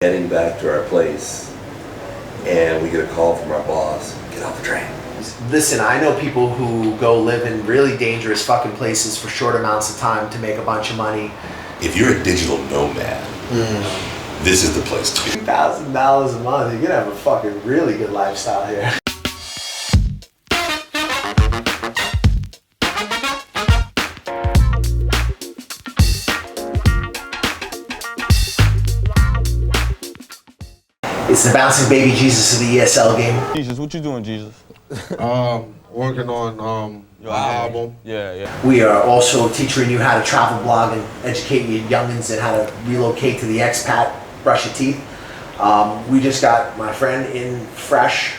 Heading back to our place, and we get a call from our boss, get off the train. Listen, I know people who go live in really dangerous fucking places for short amounts of time to make a bunch of money. If you're a digital nomad, this is the place to be. $2,000 a month, you're gonna have a fucking really good lifestyle here. It's the bouncing baby Jesus of the ESL game. Jesus, what you doing, Jesus? Working on Your my album. Yeah. We are also teaching you how to travel blog and educate you youngins and how to relocate to the expat, brush your teeth. We just got my friend in fresh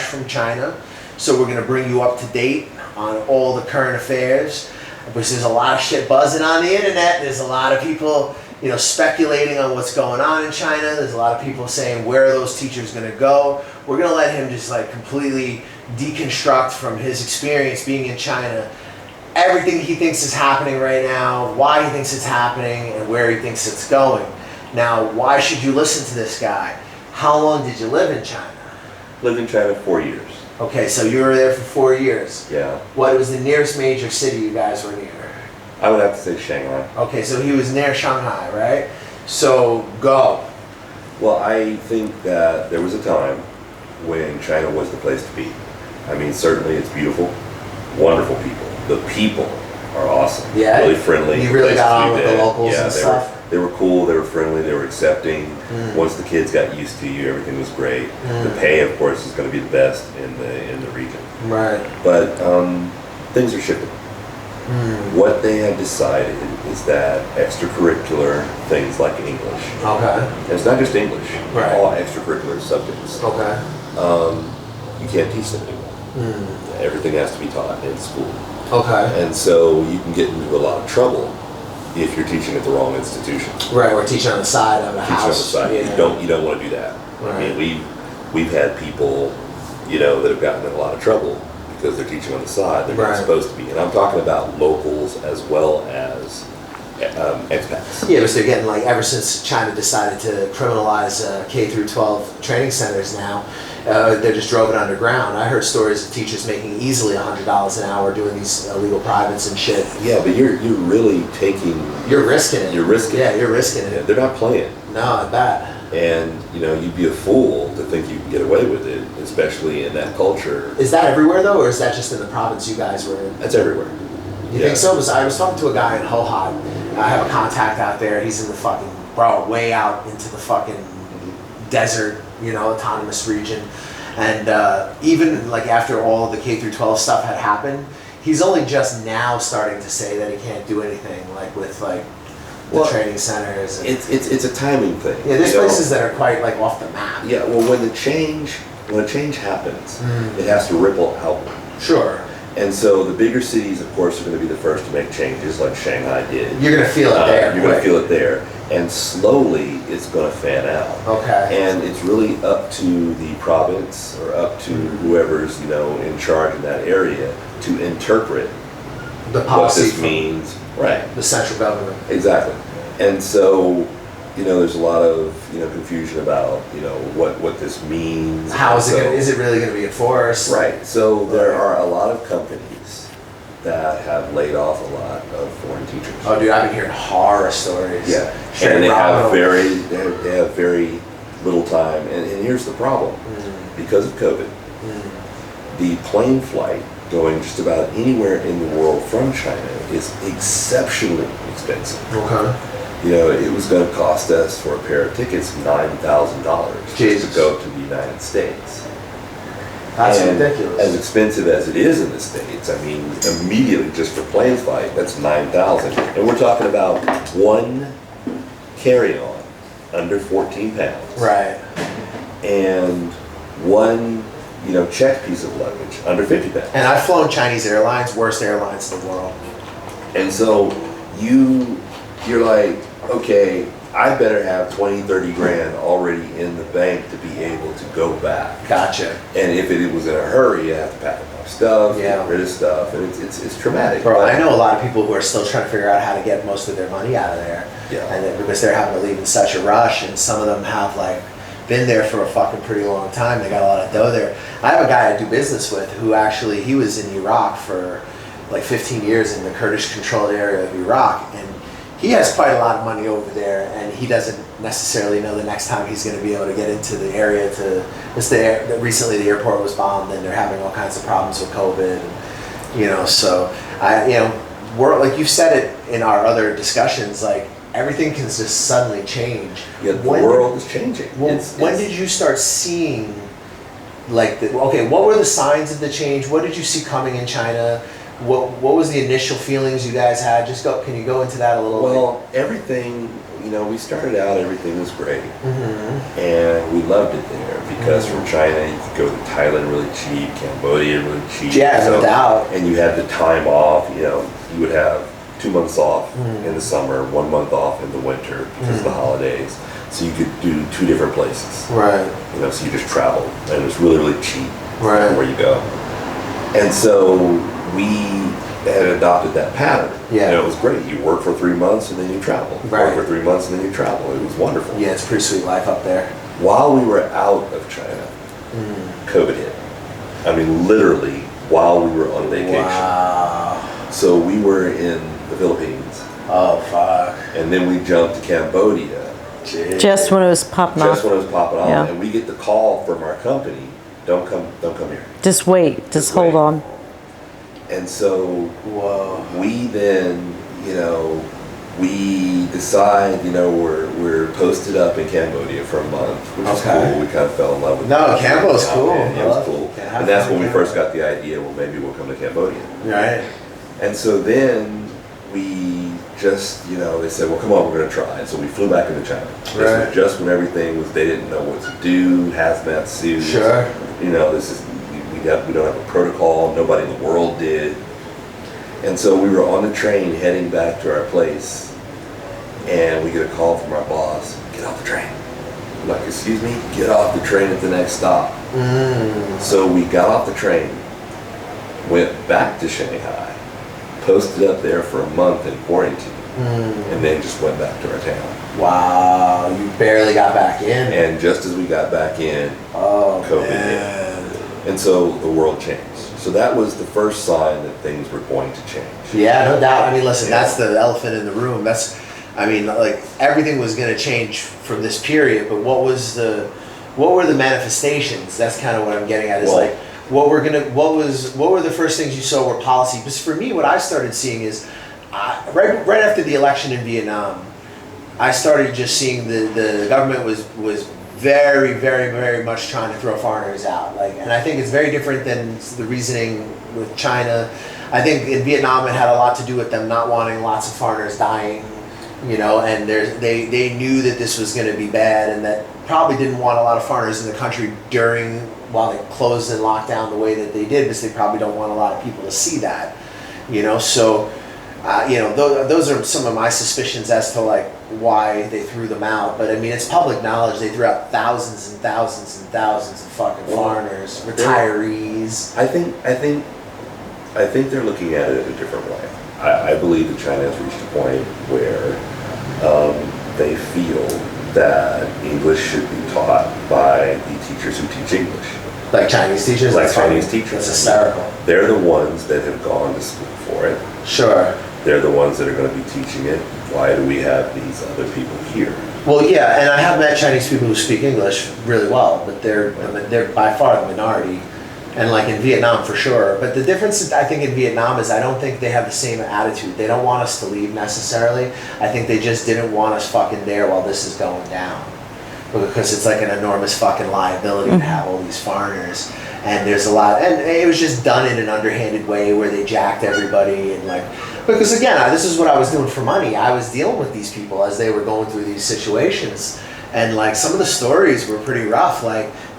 from China. So we're gonna bring you up to date on all the current affairs. Because there's a lot of shit buzzing on the internet. There's a lot of people, you know, speculating on what's going on in China. There's a lot of people saying, where are those teachers gonna go? We're gonna let him just like completely deconstruct from his experience being in China, everything he thinks is happening right now, why he thinks it's happening, and where he thinks it's going. Now, why should you listen to this guy? How long did you live in China? Lived in China 4 years. Okay, so you were there for 4 years. Yeah. What was the nearest major city you guys were near? I would have to say Shanghai. Okay, so he was near Shanghai, right? So, go. Well, I think that there was a time when China was the place to be. I mean, certainly it's beautiful, wonderful people. The people are awesome. Yeah? Really friendly. You really Places got to on be with the there. locals Yeah, and stuff? They were cool, they were friendly, they were accepting. Once the kids got used to you, everything was great. The pay, of course, is going to be the best in the region. Right. But things are shifting. What they have decided is that extracurricular things like English, Okay. and it's not just English, Right. all extracurricular subjects, Okay. you can't teach them anymore. Everything has to be taught in school. Okay. And so you can get into a lot of trouble if you're teaching at the wrong institution. Right, we're teaching on the side of a Teaching on the house. side. Yeah. You don't want to do that. I Right. mean, we've had people, you know, that have gotten in a lot of trouble because they're teaching on the side. They're not Right. supposed to be. And I'm talking about locals as well as expats. Yeah, because they're getting like, ever since China decided to criminalize K through 12 training centers now, they just drove it underground. I heard stories of teachers making easily $100 an hour doing these illegal privates and shit. Yeah, but you're really taking. You're risking it. You're risking Yeah, it. you're risking Yeah, it. they're not playing. No, I bet. And, you know, you'd be a fool to think you can get away with it, especially in that culture. Is that everywhere though, or is that just in the province you guys were in? That's everywhere. You think so? Because I was talking to a guy in Hohhot. I have a contact out there. He's in the fucking, way out into the fucking desert, you know, autonomous region. And even like after all the K through 12 stuff had happened, he's only just now starting to say that he can't do anything like with like the training centers. And, It's a timing thing. yeah, there's you know? places that are quite like off the map. Yeah, well, when a change happens, it has to ripple outward. Sure. And so the bigger cities, of course, are going to be the first to make changes, like Shanghai did. You're gonna feel it there. You're going to feel it there, and slowly it's going to fan out. Okay. And it's really up to the province or up to whoever's in charge in that area to interpret The what policy this from means. Right. the central government. Exactly. And so, there's a lot of confusion about what this means. How is it? So- Is it really going to be enforced? Right. So there are a lot of companies that have laid off a lot of foreign teachers. Oh, dude, I've been hearing horror stories. Yeah. Straight And they have Robin. they have very little time. And here's the problem: because of COVID, the plane flight going just about anywhere in the world from China is exceptionally expensive. Okay. It was going to cost us for a pair of tickets $9,000 just Jesus. to go to the United States. That's And ridiculous. as expensive as it is in the States, I mean, immediately just for plane flight, that's $9,000. And we're talking about one carry-on under 14 pounds. Right. And one, checked piece of luggage under 50 pounds. And I've flown Chinese airlines, worst airlines in the world. And so you're like, okay, I better have 20, 30 grand already in the bank to be able to go back. Gotcha. And if it was in a hurry, you have to pack up more stuff, Yeah. get rid of stuff, and it's traumatic. Bro, But- I know a lot of people who are still trying to figure out how to get most of their money out of there. Yeah. And then because they're having to leave in such a rush, and some of them have like been there for a fucking pretty long time. They got a lot of dough there. I have a guy I do business with who actually, he was in Iraq for like 15 years in the Kurdish controlled area of Iraq, and he has quite a lot of money over there, and he doesn't necessarily know the next time he's going to be able to get into the area recently the airport was bombed, and they're having all kinds of problems with COVID, and, so we're, like you said it in our other discussions, like everything can just suddenly change. Yeah, the world is changing. When did you start seeing, like, what were the signs of the change? What did you see coming in China? What was the initial feelings you guys had? Can you go into that a little bit? Well, everything, we started out, everything was great. Mm-hmm. And we loved it there because from China, you could go to Thailand really cheap, Cambodia really cheap. Yeah, no doubt. And you had the time off, you would have 2 months off in the summer, 1 month off in the winter because of the holidays. So you could do 2 different places. Right. So you just traveled, and it was really, really cheap right. where you go. And so we had adopted that pattern. Yeah. It was great. You work for 3 months and then you travel. Right. Work for 3 months and then you travel. It was wonderful. Yeah, it's a pretty sweet life up there. While we were out of China, COVID hit. I mean, literally, while we were on vacation. Wow. So we were in the Philippines. Oh, fuck. And then we jumped to Cambodia. Jeez. Just when it was popping off. Just when it was popping off. Yeah. And we get the call from our company, don't come here. Just wait. Just hold wait. on. And so Whoa. we then, we decide, we're posted up in Cambodia for a month, which is cool. We kind of fell in love with it. No, Cambo's cool. Yeah, it was cool. And that's when we first got the idea, well, maybe we'll come to Cambodia. Right. And so then we just, they said, well, come on, we're going to try. And so we flew back into China. This was just when everything was, they didn't know what to do, hazmat suits. Sure. This is, we don't have a protocol, nobody in the world did. And so we were on the train heading back to our place, and we get a call from our boss, get off the train. I'm like, excuse me, get off the train at the next stop. So we got off the train, went back to Shanghai, posted up there for a month in quarantine, and then just went back to our town. Wow, you barely got back in. And just as we got back in, COVID hit. And so the world changed. So that was the first sign that things were going to change. Yeah, no doubt. I mean, listen, that's the elephant in the room. Like everything was going to change from this period, but what were the manifestations? That's kind of what I'm getting at. Is what were the first things you saw were policy? Because for me, what I started seeing is right after the election in Vietnam, I started just seeing the government was very, very, very much trying to throw foreigners out. And I think it's very different than the reasoning with China. I think in Vietnam it had a lot to do with them not wanting lots of foreigners dying, and they knew that this was going to be bad, and that probably didn't want a lot of foreigners in the country while they closed and locked down the way that they did, because they probably don't want a lot of people to see that, so. Those are some of my suspicions as to why they threw them out. But I mean, it's public knowledge they threw out thousands and thousands and thousands of fucking foreigners, retirees. I think they're looking at it in a different way. I believe that China has reached a point where they feel that English should be taught by the teachers who teach English. Like Chinese teachers? Like Chinese teachers. That's hysterical. They're the ones that have gone to school for it. Sure. They're the ones that are going to be teaching it. Why do we have these other people here? Well, yeah, and I have met Chinese people who speak English really well, but they're by far the minority. And in Vietnam for sure. But the difference, I think, in Vietnam is I don't think they have the same attitude. They don't want us to leave necessarily. I think they just didn't want us fucking there while this is going down. Because it's like an enormous fucking liability to have all these foreigners. And there's a lot, and it was just done in an underhanded way where they jacked everybody and because again, this is what I was doing for money. I was dealing with these people as they were going through these situations. And some of the stories were pretty rough.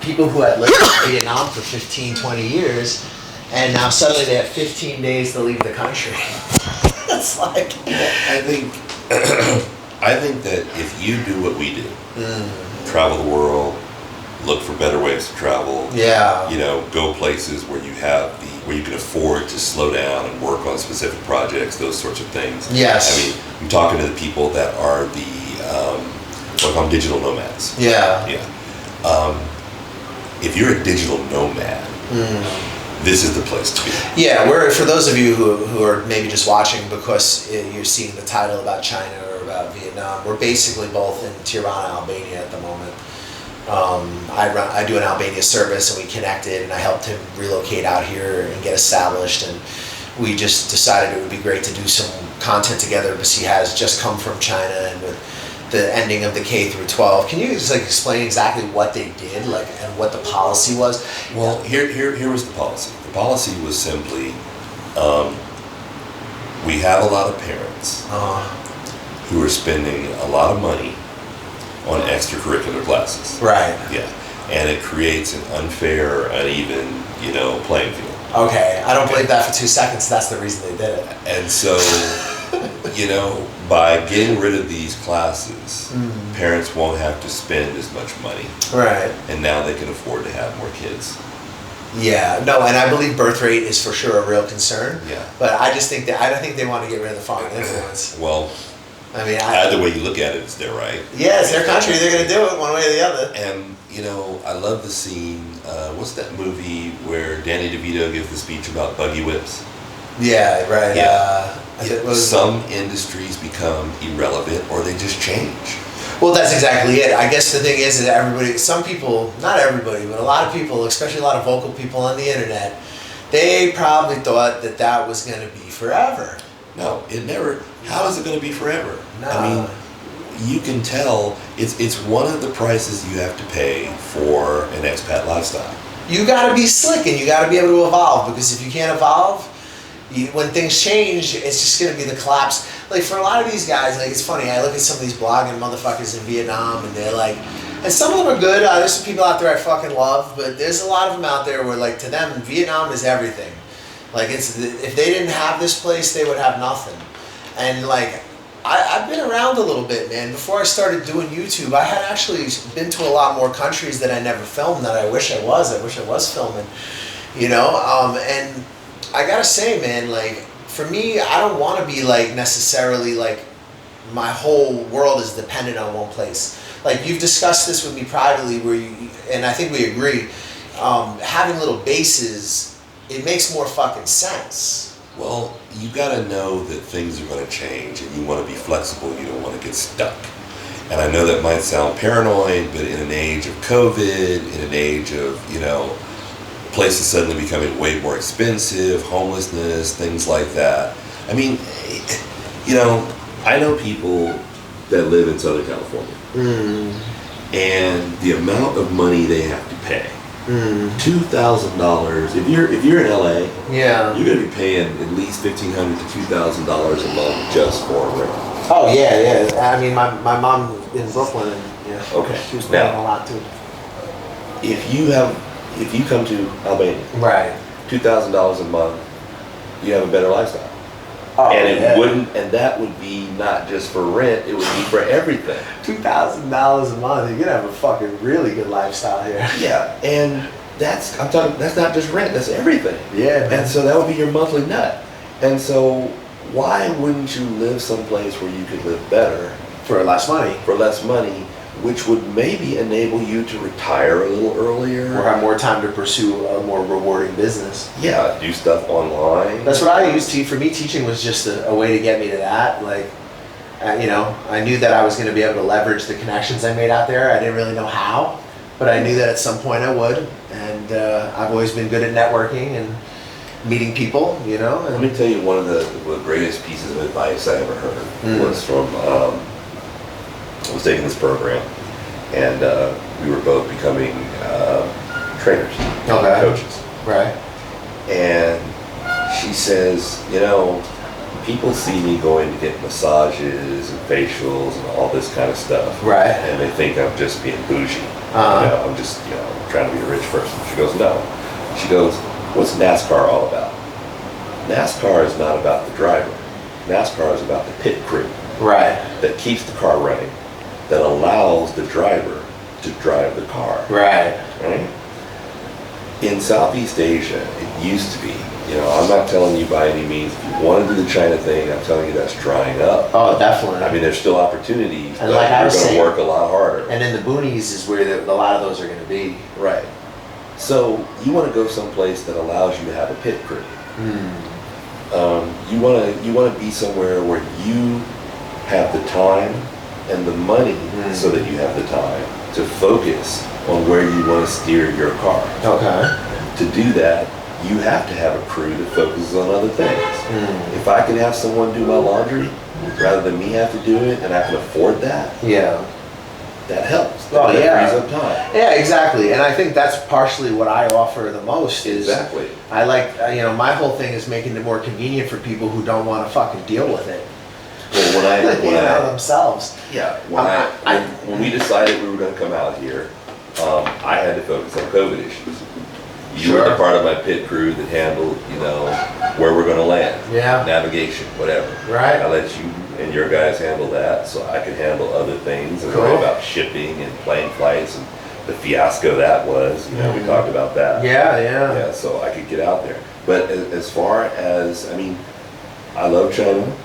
People who had lived in Vietnam for 15, 20 years, and now suddenly they have 15 days to leave the country. It's I think that if you do what we do, travel the world, look for better ways to travel. Yeah. You know, go places where where you can afford to slow down and work on specific projects, those sorts of things. Yes. I mean, I'm talking to the people that are what I call digital nomads. Yeah. Yeah. If you're a digital nomad, this is the place to be. Yeah, for those of you who are maybe just watching because you're seeing the title about China or about Vietnam, we're basically both in Tirana, Albania at the moment. I do an Albania service, and we connected, and I helped him relocate out here and get established, and we just decided it would be great to do some content together because he has just come from China, and with the ending of the K through 12. Can you just explain exactly what they did, and what the policy was? Well, here was the policy. The policy was simply, we have a lot of parents who are spending a lot of money on extracurricular classes. Right. Yeah, and it creates an unfair, uneven, playing field. Okay, I don't believe that for 2 seconds. That's the reason they did it. And so, by getting rid of these classes, parents won't have to spend as much money. Right. And now they can afford to have more kids. Yeah, no, and I believe birth rate is for sure a real concern. Yeah. But I just think I don't think they want to get rid of the foreign influence. Well, I mean, either way you look at it, it's their right. Yeah, it's their country. They're going to do it one way or the other. And, I love the scene. What's that movie where Danny DeVito gives the speech about buggy whips? Yeah, right. Yeah. Some industries become irrelevant or they just change. Well, that's exactly it. I guess the thing is that some people, not everybody, but a lot of people, especially a lot of vocal people on the internet, they probably thought that was going to be forever. No, it never. How is it going to be forever? No. I mean, you can tell it's one of the prices you have to pay for an expat lifestyle. You got to be slick and you got to be able to evolve, because if you can't evolve, when things change, it's just going to be the collapse. Like for a lot of these guys, it's funny, I look at some of these blogging motherfuckers in Vietnam, and they're like, and some of them are good, there's some people out there I fucking love, but there's a lot of them out there where to them, Vietnam is everything. If they didn't have this place, they would have nothing. And I've been around a little bit, man. Before I started doing YouTube, I had actually been to a lot more countries that I never filmed that I wish I was. I wish I was filming, and I gotta say, man, for me, I don't want to be necessarily my whole world is dependent on one place. You've discussed this with me privately, and I think we agree, having little bases, it makes more fucking sense. Well, you got to know that things are going to change, and you want to be flexible. You don't want to get stuck. And I know that might sound paranoid, but in an age of COVID, in an age of, places suddenly becoming way more expensive, homelessness, things like that. I mean, I know people that live in Southern California, and the amount of money they have to pay. $2,000. If you're in LA, yeah, you're gonna be paying at least $1,500 to $2,000 a month just for rent. Oh yeah. I mean, my mom in Brooklyn, and okay, she was paying a lot too. If you come to Albania, right, $2,000 a month, you have a better lifestyle. Oh, and that would be not just for rent, it would be for everything. $2,000 a month, you're gonna have a fucking really good lifestyle here. Yeah, and that's not just rent, that's everything. Yeah, man. And so that would be your monthly nut. And so why wouldn't you live someplace where you could live better? For less money. For less money, which would maybe enable you to retire a little earlier. Or have more time to pursue a more rewarding business. Yeah, do stuff online. That's what I used to. For me, teaching was just a way to get me to that. I knew that I was going to be able to leverage the connections I made out there. I didn't really know how, but I knew that at some point I would. And I've always been good at networking and meeting people, Let me tell you, one of the greatest pieces of advice I ever heard was from, I was taking this program, and we were both becoming trainers, coaches. Right. And she says, people see me going to get massages and facials and all this kind of stuff. Right. And they think I'm just being bougie. I'm just, trying to be a rich person. She goes, no. She goes, what's NASCAR all about? NASCAR is not about the driver. NASCAR is about the pit crew. Right. That keeps the car running, that allows the driver to drive the car. Right. Right? In Southeast Asia, it used to be, I'm not telling you by any means, if you want to do the China thing, I'm telling you that's drying up. Oh, definitely. I mean, there's still opportunities, And but like I you're was going to saying- work a lot harder. And in the boonies is where a lot of those are going to be. Right. So you want to go someplace that allows you to have a pit crew. You want to be somewhere where you have the time and the money so that you have the time to focus on where you want to steer your car. Okay. To do that, you have to have a crew that focuses on other things. If I can have someone do my laundry rather than me have to do it, and I can afford that, Yeah. that helps. Oh, that yeah. frees up time. Yeah, exactly. And I think that's partially what I offer the most is Exactly. I like, my whole thing is making it more convenient for people who don't want to fucking deal with it. Well, themselves. When we decided we were going to come out here, I had to focus on COVID issues. You were the part of my pit crew that handled, where we're going to land, navigation, whatever. Right. I let you and your guys handle that, so I could handle other things and worry about shipping and plane flights and the fiasco that was. We talked about that. Yeah. So I could get out there. But as far as, I love China.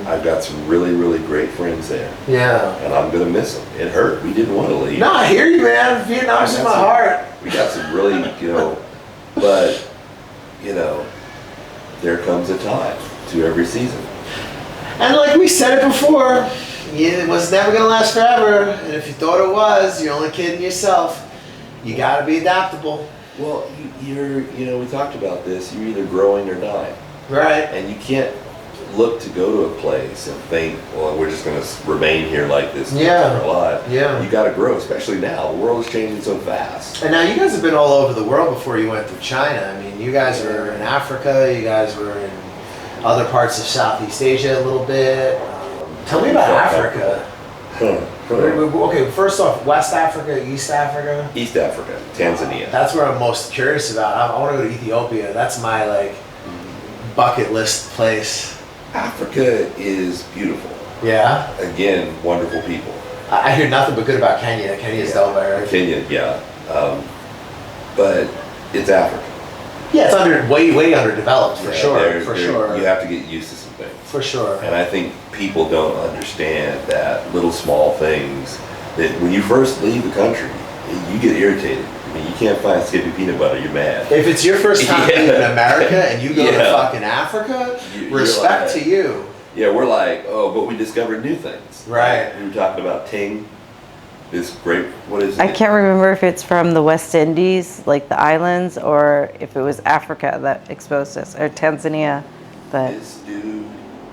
I've got some really, really great friends there. Yeah. And I'm going to miss them. It hurt. We didn't want to leave. No, I hear you, man. Vietnam's in my heart. We got some really, but, there comes a time to every season. And like we said it before, it was never going to last forever. And if you thought it was, you're only kidding yourself. You got to be adaptable. Well, we talked about this. You're either growing or dying. Right. And you can't look to go to a place and think, well, we're just going to remain here like this our life. Yeah. You got to grow, especially now. The world is changing so fast. And now you guys have been all over the world before you went through China. You guys were in Africa. You guys were in other parts of Southeast Asia a little bit. Tell me about Africa. Okay, first off, West Africa, East Africa? East Africa, Tanzania. That's where I'm most curious about. I want to go to Ethiopia. That's my bucket list place. Africa is beautiful. Yeah? Again, wonderful people. I hear nothing but good about Kenya. Kenya's Delaware. Kenya, but it's Africa. Yeah, it's way underdeveloped, for sure. You have to get used to some things. For sure. And I think people don't understand that little small things, that when you first leave the country, you get irritated. You can't find Skippy peanut butter, you're mad. If it's your first time in America and you go to fucking Africa, respect to you. Yeah, we're like, oh, but we discovered new things. Right. We were talking about Ting, this great, what is it? I can't remember if it's from the West Indies, like the islands, or if it was Africa that exposed us, or Tanzania. But This dude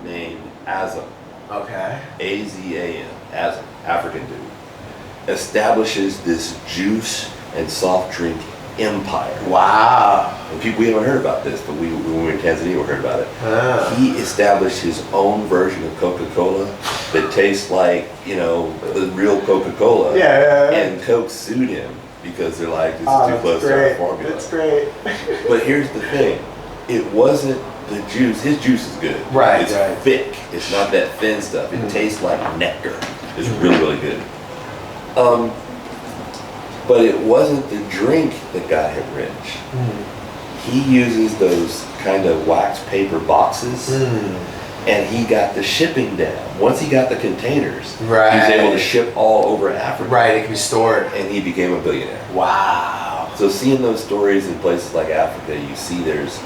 named Azam. Okay. A-Z-A-M, Azam, African dude, establishes this juice and soft drink empire. Wow. And people, we haven't heard about this, but when we were in Tanzania, we heard about it. Ah. He established his own version of Coca-Cola that tastes like, the real Coca-Cola. Yeah. And Coke sued him because they're like, this is too close to our formula. That's great. But here's the thing. It wasn't the juice. His juice is good. Right, It's right. thick. It's not that thin stuff. It tastes like nectar. It's really, really good. But it wasn't the drink that got him rich. He uses those kind of wax paper boxes, and he got the shipping down. Once he got the containers, he was able to ship all over Africa. Right, it can be stored. And he became a billionaire. Wow. So seeing those stories in places like Africa, you see there's,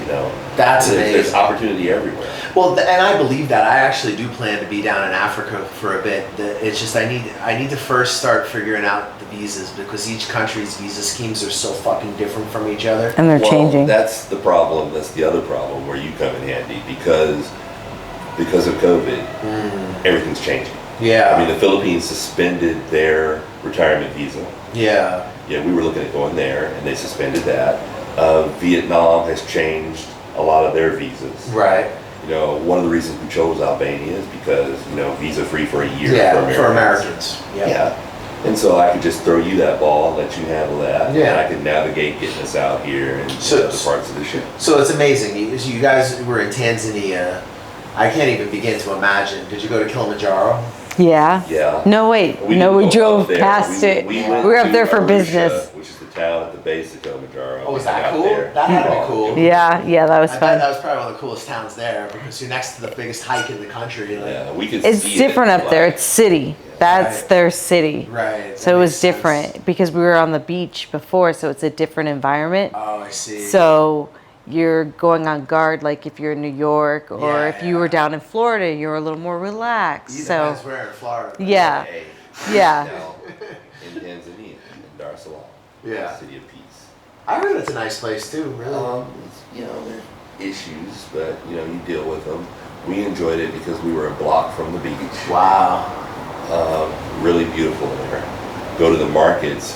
That's there's amazing. opportunity everywhere. Well, and I believe that. I actually do plan to be down in Africa for a bit. It's just I need to first start figuring out the visas because each country's visa schemes are so fucking different from each other. and they're Well, changing. that's the problem. That's the other problem where you come in handy because of COVID, everything's changing. Yeah. I mean, the Philippines suspended their retirement visa. Yeah. Yeah, we were looking at going there, and they suspended that. Vietnam has changed a lot of their visas. Right. One of the reasons we chose Albania is because, visa free for a year For Americans. Yeah. And so I could just throw you that ball and let you handle that. Yeah. And I could navigate getting us out here and So- other parts of the ship. So it's amazing. You guys were in Tanzania. I can't even begin to imagine. Did you go to Kilimanjaro? Yeah. Yeah. No, wait. We No, didn't we go drove up there. past it. We went were up to there for Arusha, business. which is the town at the base of Kilimanjaro. Oh, was We hung that out cool? there. That had to be cool. Yeah, that was I bet fun. that was probably one of the coolest towns there because you're next to the biggest hike in the country. Like, Yeah, we could It's see different it, up there. like- It's city. That's Right. their city. right. So that it makes was different sense. because we were on the beach before, so it's a different environment. Oh, I see. So you're going on guard, like if you're in New York or Yeah, if you were down in Florida, you're a little more relaxed. Either So depends where in Florida. Yeah. Hey, yeah, now, in Tanzania, in Dar es Salaam, Yeah. city of peace. I heard it's a nice place too. Really. You know, there's issues, but you know, you deal with them. We enjoyed it because we were a block from the beach. Wow. Really beautiful in there. Go to the markets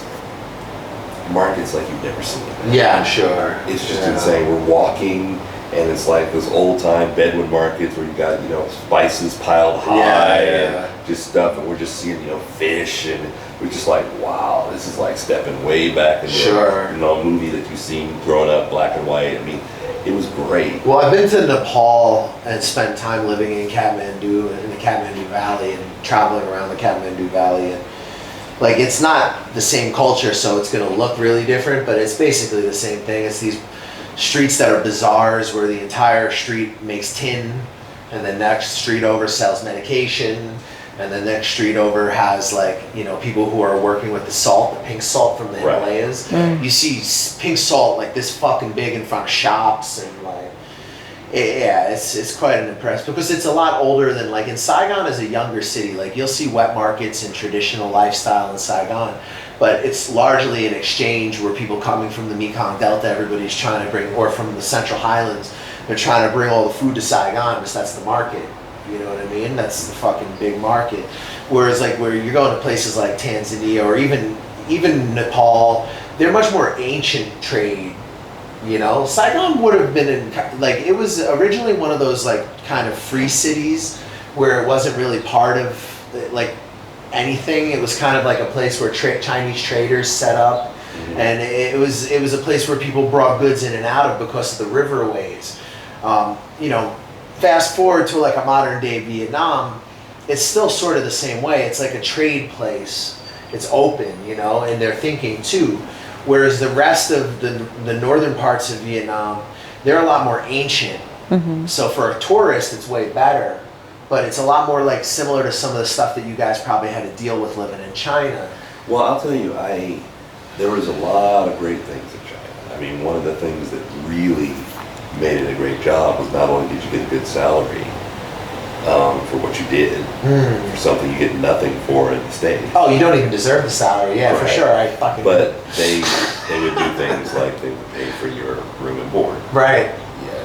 like you've never seen. Yeah, I'm sure. It's just Yeah. insane. We're walking, and it's like those old-time Bedouin markets where you got, you know, spices piled high Yeah. and just stuff, and we're just seeing, you know, fish, and we're just like, wow, this is like stepping way back in Sure. the, you know, movie that you've seen growing up, black and white. I mean, it was great. Well, I've been to Nepal and spent time living in Kathmandu, in the Kathmandu Valley, and traveling around the Kathmandu Valley. And like, it's not the same culture, so it's going to look really different, but it's basically the same thing. It's these streets that are bazaars where the entire street makes tin, and the next street over sells medication, and the next street over has, like, you know, people who are working with the salt, the pink salt from the Right. Himalayas. You see pink salt like this fucking big in front of shops, and like, yeah, it's quite an impress because it's a lot older than, like, in Saigon is a younger city. Like, you'll see wet markets and traditional lifestyle in Saigon, but it's largely an exchange where people coming from the Mekong Delta, everybody's trying to bring, or from the Central Highlands, they're trying to bring all the food to Saigon because that's the market. You know what I mean? That's the fucking big market. Whereas, like, where you're going to places like Tanzania or even Nepal, they're much more ancient trade. You know, Saigon would have been in, like, it was originally one of those, like, kind of free cities where it wasn't really part of, like, anything. It was kind of like a place where Chinese traders set up, and it was a place where people brought goods in and out of because of the riverways. You know, fast forward to like a modern day Vietnam, it's still sort of the same way. It's like a trade place. It's open, you know, and they're thinking too. Whereas the rest of the northern parts of Vietnam, they're a lot more ancient. So for a tourist, it's way better. But it's a lot more like similar to some of the stuff that you guys probably had to deal with living in China. Well, I'll tell you, there was a lot of great things in China. I mean, one of the things that really made it a great job was not only did you get a good salary for what you did, for something you get nothing for in the States. Oh, you don't even deserve the salary, yeah, for Right. sure. I fucking. But they would do things like they would pay for your room and board. Right.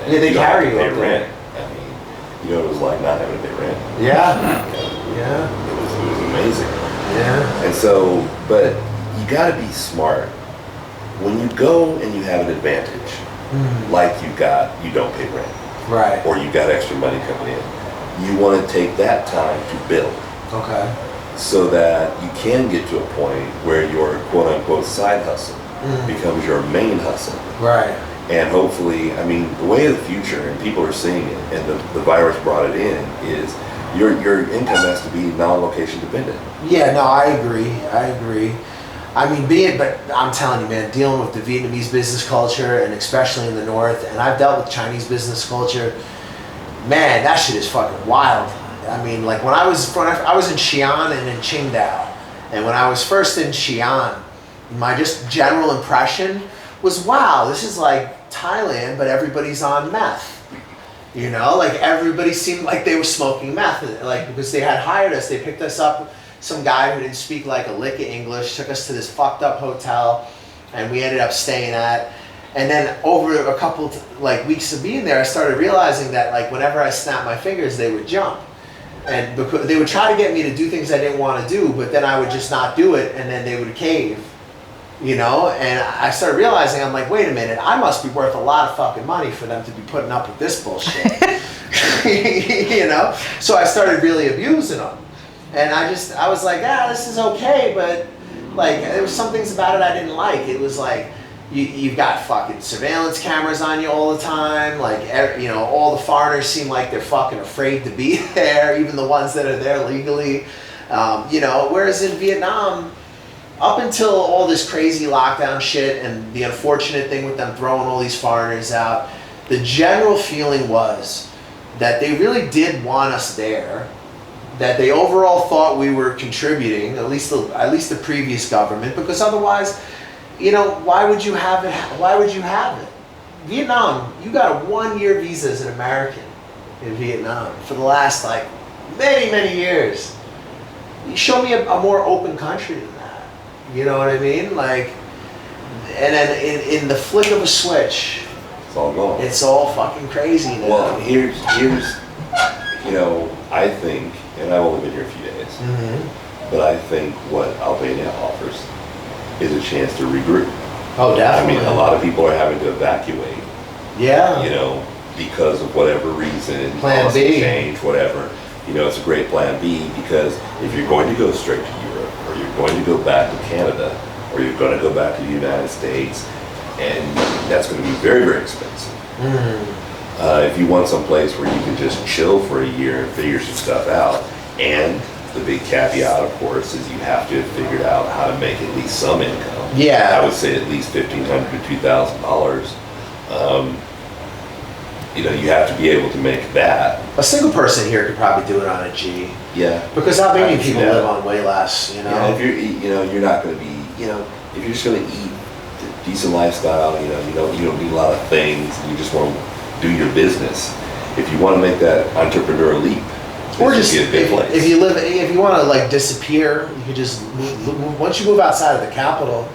Yeah, they you don't have carry to you pay up there. rent. I mean, you know what it was like not having to pay rent. Yeah. Yeah. It was amazing. Yeah. And so, but you got to be smart. When you go and you have an advantage, like you don't pay rent, Right. or you got extra money coming in, you want to take that time to build Okay. so that you can get to a point where your quote unquote side hustle becomes your main hustle. Right. And hopefully, I mean, the way of the future, and people are seeing it, and the virus brought it in, is your income has to be non-location dependent. Yeah, no, I agree. I mean, but I'm telling you, man, dealing with the Vietnamese business culture, and especially in the north, and I've dealt with Chinese business culture, man, that shit is fucking wild. I mean, like when I was in Xi'an and in Qingdao, and when I was first in Xi'an, my just general impression was, wow, this is like Thailand, but everybody's on meth. You know, like everybody seemed like they were smoking meth, like because they had hired us. They picked us up, some guy who didn't speak like a lick of English, took us to this fucked up hotel, and we ended up staying at. And then over a couple like weeks of being there, I started realizing that like whenever I snapped my fingers, they would jump. And because they would try to get me to do things I didn't want to do, but then I would just not do it, and then they would cave. You know, and I started realizing, I'm like, wait a minute, I must be worth a lot of fucking money for them to be putting up with this bullshit. You know? So I started really abusing them. And I was like, this is okay, but like, there was some things about it I didn't like. It was like, you've got fucking surveillance cameras on you all the time. Like, you know, all the foreigners seem like they're fucking afraid to be there, even the ones that are there legally. You know, whereas in Vietnam, up until all this crazy lockdown shit and the unfortunate thing with them throwing all these foreigners out, the general feeling was that they really did want us there, that they overall thought we were contributing, at least the previous government, because otherwise, you know, why would you have it? Why would you have it? Vietnam, you got a 1-year visa as an American in Vietnam for the last like many years. You show me a more open country than that. You know what I mean? Like, and then in the flick of a switch, It's all gone. it's all fucking crazy now. Well, here's, you know, I think, and I've only been here a few days, Mm-hmm. but I think what Albania offers is a chance to regroup. Oh, I definitely. mean, a lot of people are having to evacuate, Yeah. you know, because of whatever reason, Plan policy B. change, whatever. You know, it's a great plan B, because if you're going to go straight to Europe, or you're going to go back to Canada, or you're going to go back to the United States, and that's going to be very expensive. If you want some place where you can just chill for a year and figure some stuff out, and the big caveat, of course, is you have to have figured out how to make at least some income. Yeah. I would say at least $1,500 to $2,000. You know, you have to be able to make that. A single person here could probably do it on a G. Yeah. Because Albanian I can see people that. live on way less, you know? Yeah, if you're not going to be, you know, if you're just going to eat a decent lifestyle, you know, you don't need a lot of things, and you just want to do your business. If you want to make that entrepreneurial leap, Or this just would be a good place. if you want to like disappear, you could just move. Once you move outside of the capital,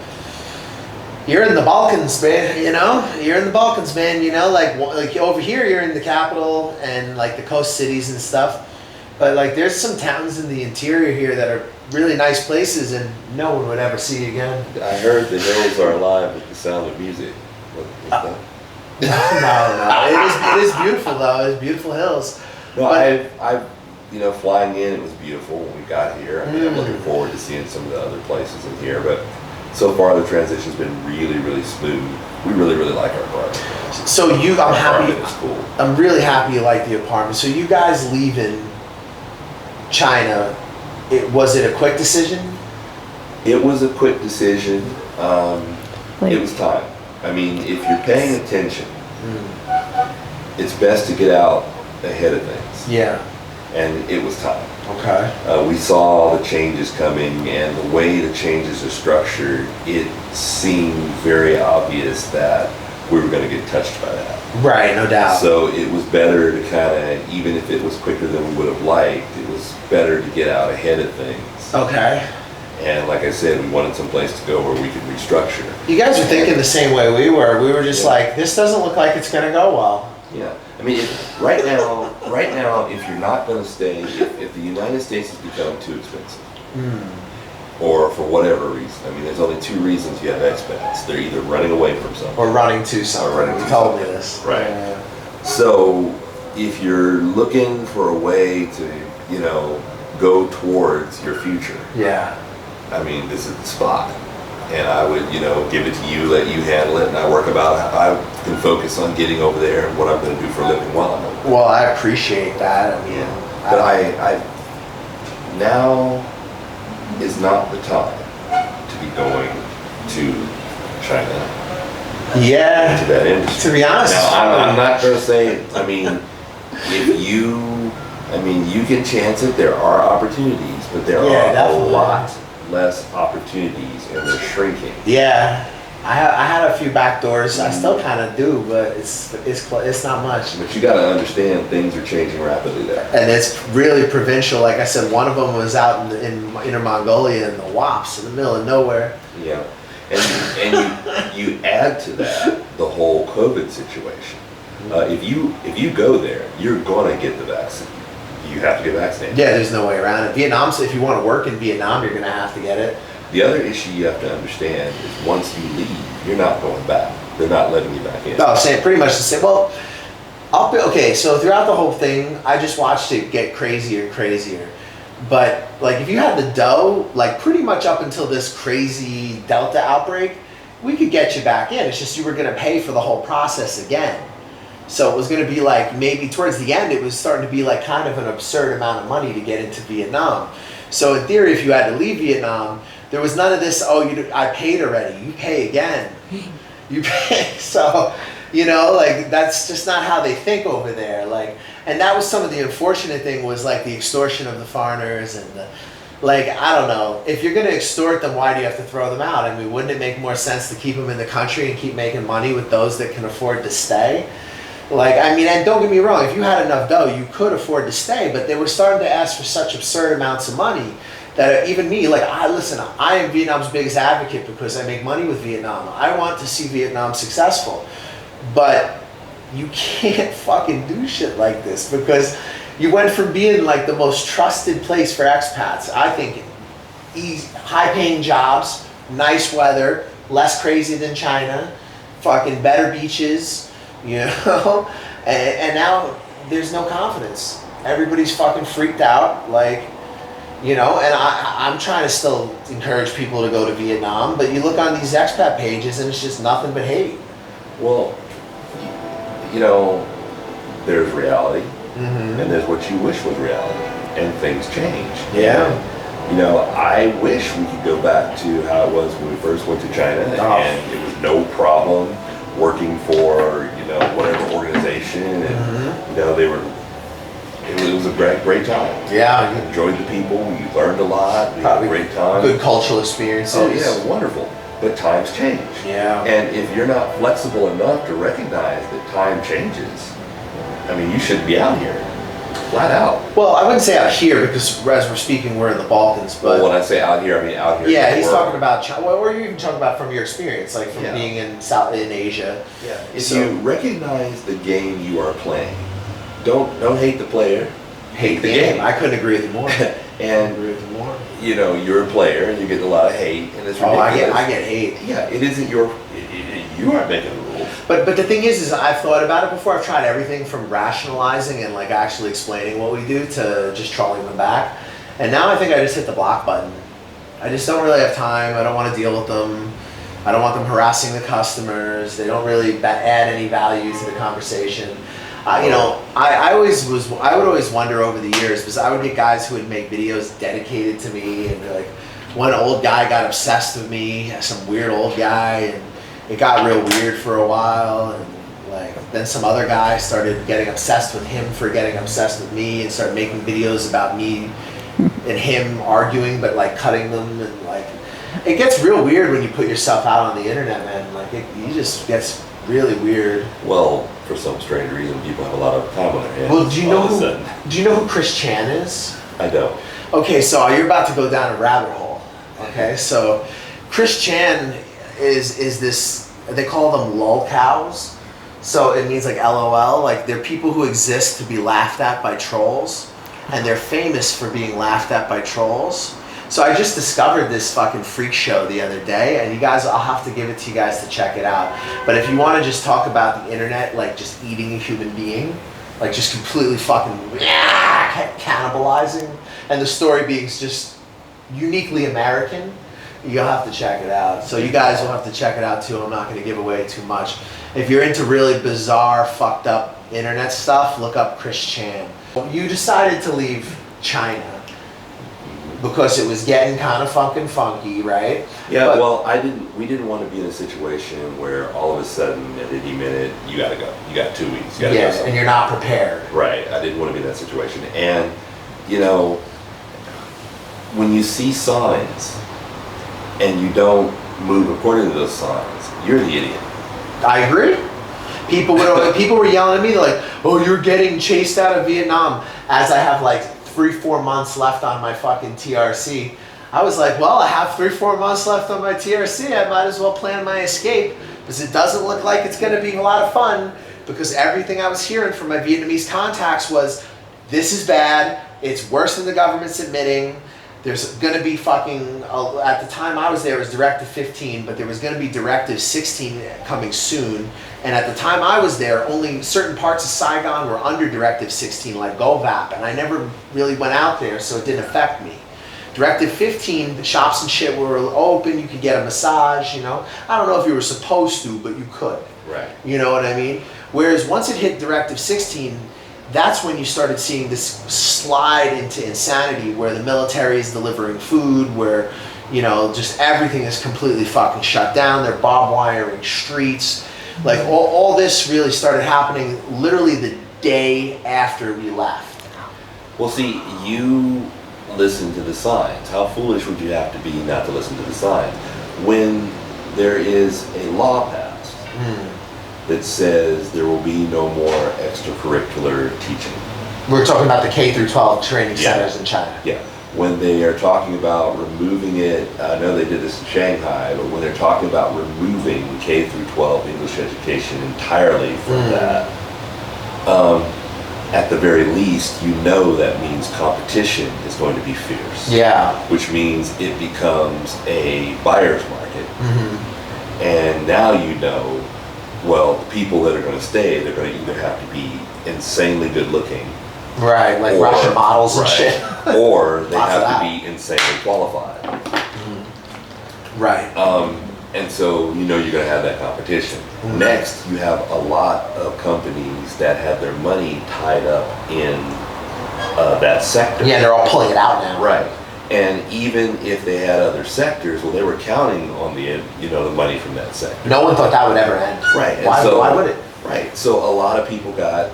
you're in the Balkans, man. You know, you're in the Balkans, man. You know, like over here, you're in the capital and like the coast cities and stuff. But like, there's some towns in the interior here that are really nice places, and no one would ever see again. I heard the hills are alive with the sound of music. What's that? No. It is beautiful though. It's beautiful hills. No, But- I've, you know, flying in, it was beautiful when we got here. I mean, I'm looking forward to seeing some of the other places in here, but so far the transition's been really smooth. We really like our apartment. So I'm Our happy. apartment is cool. I'm really happy you like the apartment. So you guys leaving China, was it a quick decision? It was a quick decision. Like- It was time. I mean, if you're paying attention, it's best to get out ahead of things. Yeah. And it was time. Okay. We saw the changes coming, and the way the changes are structured, it seemed very obvious that we were going to get touched by that. Right, no doubt. So it was better to kind of, even if it was quicker than we would have liked, it was better to get out ahead of things. Okay. And like I said, we wanted some place to go where we could restructure. You guys were thinking the same way we were. We were just Yeah. like, this doesn't look like it's gonna go well. Yeah, I mean, right now, if you're not going to stay, if the United States has become too expensive, or for whatever reason, I mean, there's only two reasons you have expats. They're either running away from something. Or running to something. Or running You to told me something. this. Right. Yeah. So if you're looking for a way to, you know, go towards your future, Yeah. I mean, this is the spot. And I would, you know, give it to you, let you handle it, and I work about how I can focus on getting over there and what I'm going to do for a living while I'm over there. Well, I appreciate that. I mean, Yeah. But I now is not the time to be going to China, yeah. to that industry. To be honest, Now, I'm not going to say, I mean, you can chance it, there are opportunities, but there Yeah, are a definitely. lot less opportunities, and they're shrinking. Yeah. I had a few back doors. I still kind of do, but it's not much. But you got to understand, things are changing rapidly there. And it's really provincial. Like I said, one of them was out in Inner Mongolia in the Wops, in the middle of nowhere. Yeah, and you add to that the whole COVID situation. If you go there, you're gonna get the vaccine. You have to get vaccinated. Yeah, there's no way around it. Vietnam, so if you want to work in Vietnam, you're gonna have to get it. The other issue you have to understand is once you leave, you're not going back. They're not letting you back in. No, saying pretty much the same. Well, okay. So throughout the whole thing, I just watched it get crazier and crazier. But like, if you had the dough, like pretty much up until this crazy Delta outbreak, we could get you back in. It's just you were gonna pay for the whole process again. So it was going to be like, maybe towards the end, it was starting to be like kind of an absurd amount of money to get into Vietnam. So in theory, if you had to leave Vietnam, there was none of this, oh, I paid already, you pay again. You pay, so, you know, like, that's just not how they think over there. Like, and that was some of the unfortunate thing, was like the extortion of the foreigners and the, like, I don't know, if you're going to extort them, why do you have to throw them out? I mean, wouldn't it make more sense to keep them in the country and keep making money with those that can afford to stay? Like, I mean, and don't get me wrong, if you had enough dough, you could afford to stay, but they were starting to ask for such absurd amounts of money that even me, like, I am Vietnam's biggest advocate because I make money with Vietnam. I want to see Vietnam successful, but you can't fucking do shit like this, because you went from being like the most trusted place for expats, I think, high-paying jobs, nice weather, less crazy than China, fucking better beaches, you know, and now there's no confidence. Everybody's fucking freaked out, like, you know, and I'm trying to still encourage people to go to Vietnam, but you look on these expat pages and it's just nothing but hate. Well, you know, there's reality, and there's what you wish was reality, and things change. Yeah. And, you know, I wish we could go back to how it was when we first went to China, and it was no problem working for, you know, whatever organization, and you know, it was a great time. Yeah. I enjoyed the people, we learned a lot, we had a great time. Good cultural experiences. Oh yeah, wonderful. But times change. Yeah. And if you're not flexible enough to recognize that time changes, I mean, you shouldn't be out here, flat out. Well, I wouldn't say out here, because as we're speaking, we're in the Balkans, but... Well, when I say out here, I mean out here. Yeah, he's talking about China. Well, or you even talking about from your experience, like from Yeah. being in Asia. Yeah. If you recognize the game you are playing, don't hate the player, hate the game. I couldn't agree with you more. And you know, you're a player and you get a lot of hate, and it's ridiculous. I get hate. Yeah, it isn't your. You aren't making the rules. But the thing is I've thought about it before. I've tried everything from rationalizing and like actually explaining what we do to just trolling them back. And now I think I just hit the block button. I just don't really have time. I don't want to deal with them. I don't want them harassing the customers. They don't really add any value to the conversation. You know, I would always wonder over the years, because I would get guys who would make videos dedicated to me, and like, one old guy got obsessed with me, some weird old guy, and it got real weird for a while, and like, then some other guy started getting obsessed with him for getting obsessed with me, and started making videos about me and him arguing, but like cutting them, and like, it gets real weird when you put yourself out on the internet, man. Like, you just gets really weird. Well, for some strange reason, people have a lot of time on their hands. Well, do you know who Chris Chan is? I don't. Okay, so you're about to go down a rabbit hole. Okay, so Chris Chan is this, they call them lol cows. So it means like LOL, like they're people who exist to be laughed at by trolls, and they're famous for being laughed at by trolls. So I just discovered this fucking freak show the other day, and you guys, I'll have to give it to you guys to check it out. But if you want to just talk about the internet, like just eating a human being, like just completely fucking cannibalizing, and the story being just uniquely American, you'll have to check it out. So you guys will have to check it out too. I'm not going to give away too much. If you're into really bizarre, fucked up internet stuff, look up Chris Chan. You decided to leave China because it was getting kind of fucking funky, right? Yeah, well, we didn't want to be in a situation where all of a sudden, at any minute, you gotta go. You got 2 weeks, you gotta go somewhere. And you're not prepared. Right, I didn't want to be in that situation. And, you know, when you see signs and you don't move according to those signs, you're the idiot. I agree. People were yelling at me, they're like, oh, you're getting chased out of Vietnam, as I have like 3-4 months left on my fucking TRC. I was like, well, I have 3-4 months left on my TRC. I might as well plan my escape, because it doesn't look like it's going to be a lot of fun, because everything I was hearing from my Vietnamese contacts was, this is bad, it's worse than the government's admitting, there's going to be fucking, at the time I was there, it was Directive 15, but there was going to be Directive 16 coming soon. And at the time I was there, only certain parts of Saigon were under Directive 16, like GoVap, and I never really went out there, so it didn't affect me. Directive 15, the shops and shit were open, you could get a massage, you know. I don't know if you were supposed to, but you could. Right. You know what I mean? Whereas once it hit Directive 16, that's when you started seeing this slide into insanity where the military is delivering food, where, you know, just everything is completely fucking shut down. They're barbed wiring streets. Like all this really started happening literally the day after we left. Well, see, you listen to the signs. How foolish would you have to be not to listen to the signs? When there is a law passed that says there will be no more extracurricular teaching. We're talking about the K through 12 training centers in China. Yeah. When they are talking about removing it, I know they did this in Shanghai, but when they're talking about removing K through 12 English education entirely from that, at the very least, you know that means competition is going to be fierce. Yeah. Which means it becomes a buyer's market. And now you know, well, the people that are going to stay, they're going to either have to be insanely good looking. Right, like Russian models and shit. Or they have to be insanely qualified. Right. And so you know you're going to have that competition. Next, you have a lot of companies that have their money tied up in that sector. Yeah, they're all pulling it out now. Right. And even if they had other sectors, well, they were counting on the the money from that sector. No one thought that would ever end. Right. And Why would it? Right. So a lot of people got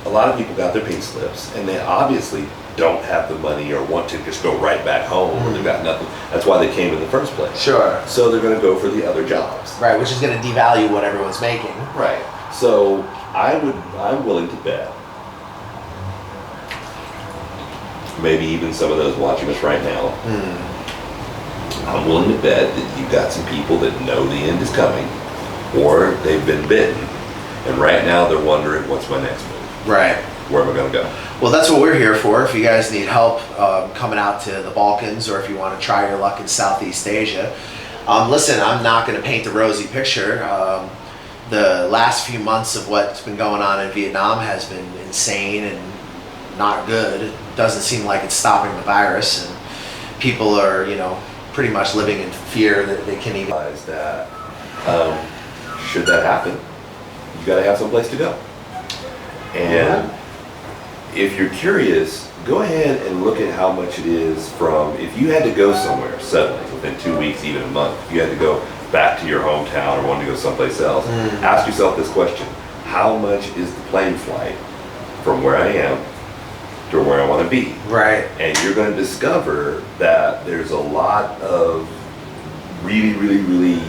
their pink slips, and they obviously don't have the money or want to just go right back home or they've got nothing. That's why they came in the first place. Sure. So they're going to go for the other jobs. Right, which is going to devalue what everyone's making. Right. So I'm willing to bet, maybe even some of those watching us right now, I'm willing to bet that you've got some people that know the end is coming, or they've been bitten, and right now they're wondering, what's my next move? Right. Where am I going to go? Well, that's what we're here for. If you guys need help coming out to the Balkans, or if you want to try your luck in Southeast Asia, listen, I'm not going to paint a rosy picture. The last few months of what's been going on in Vietnam has been insane and not good. It doesn't seem like it's stopping the virus, and people are, pretty much living in fear that they can even. That should that happen, you got to have some place to go. And if you're curious, go ahead and look at how much it is from, if you had to go somewhere suddenly, within 2 weeks, even a month, if you had to go back to your hometown or wanted to go someplace else, ask yourself this question: how much is the plane flight from where I am to where I want to be? Right. And you're going to discover that there's a lot of really, really, really,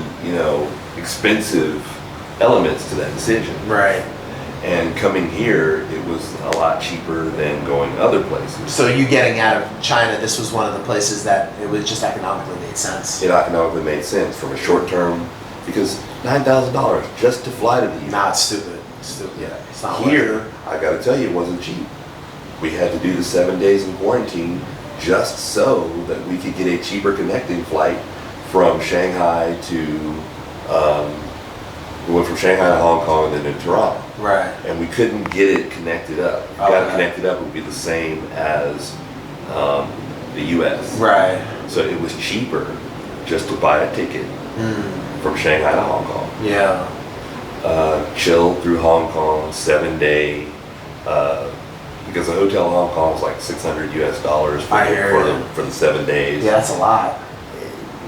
expensive elements to that decision. Right. And coming here, it was a lot cheaper than going other places. So you getting out of China, this was one of the places that it was just economically made sense. It economically made sense from a short term, because $9,000 just to fly to the U.S. Nah, it's stupid. It's stupid. Yeah. It's not Here, I got to tell you, it wasn't cheap. We had to do the 7 days in quarantine just so that we could get a cheaper connecting flight from Shanghai to. We went from Shanghai to Hong Kong and then to Toronto. Right. And we couldn't get it connected up. If you got it connected up, it would be the same as the U.S. Right. So it was cheaper just to buy a ticket from Shanghai to Hong Kong. Yeah. Chill through Hong Kong, 7 day, because the hotel in Hong Kong was like $600 for the 7 days. Yeah, that's a lot.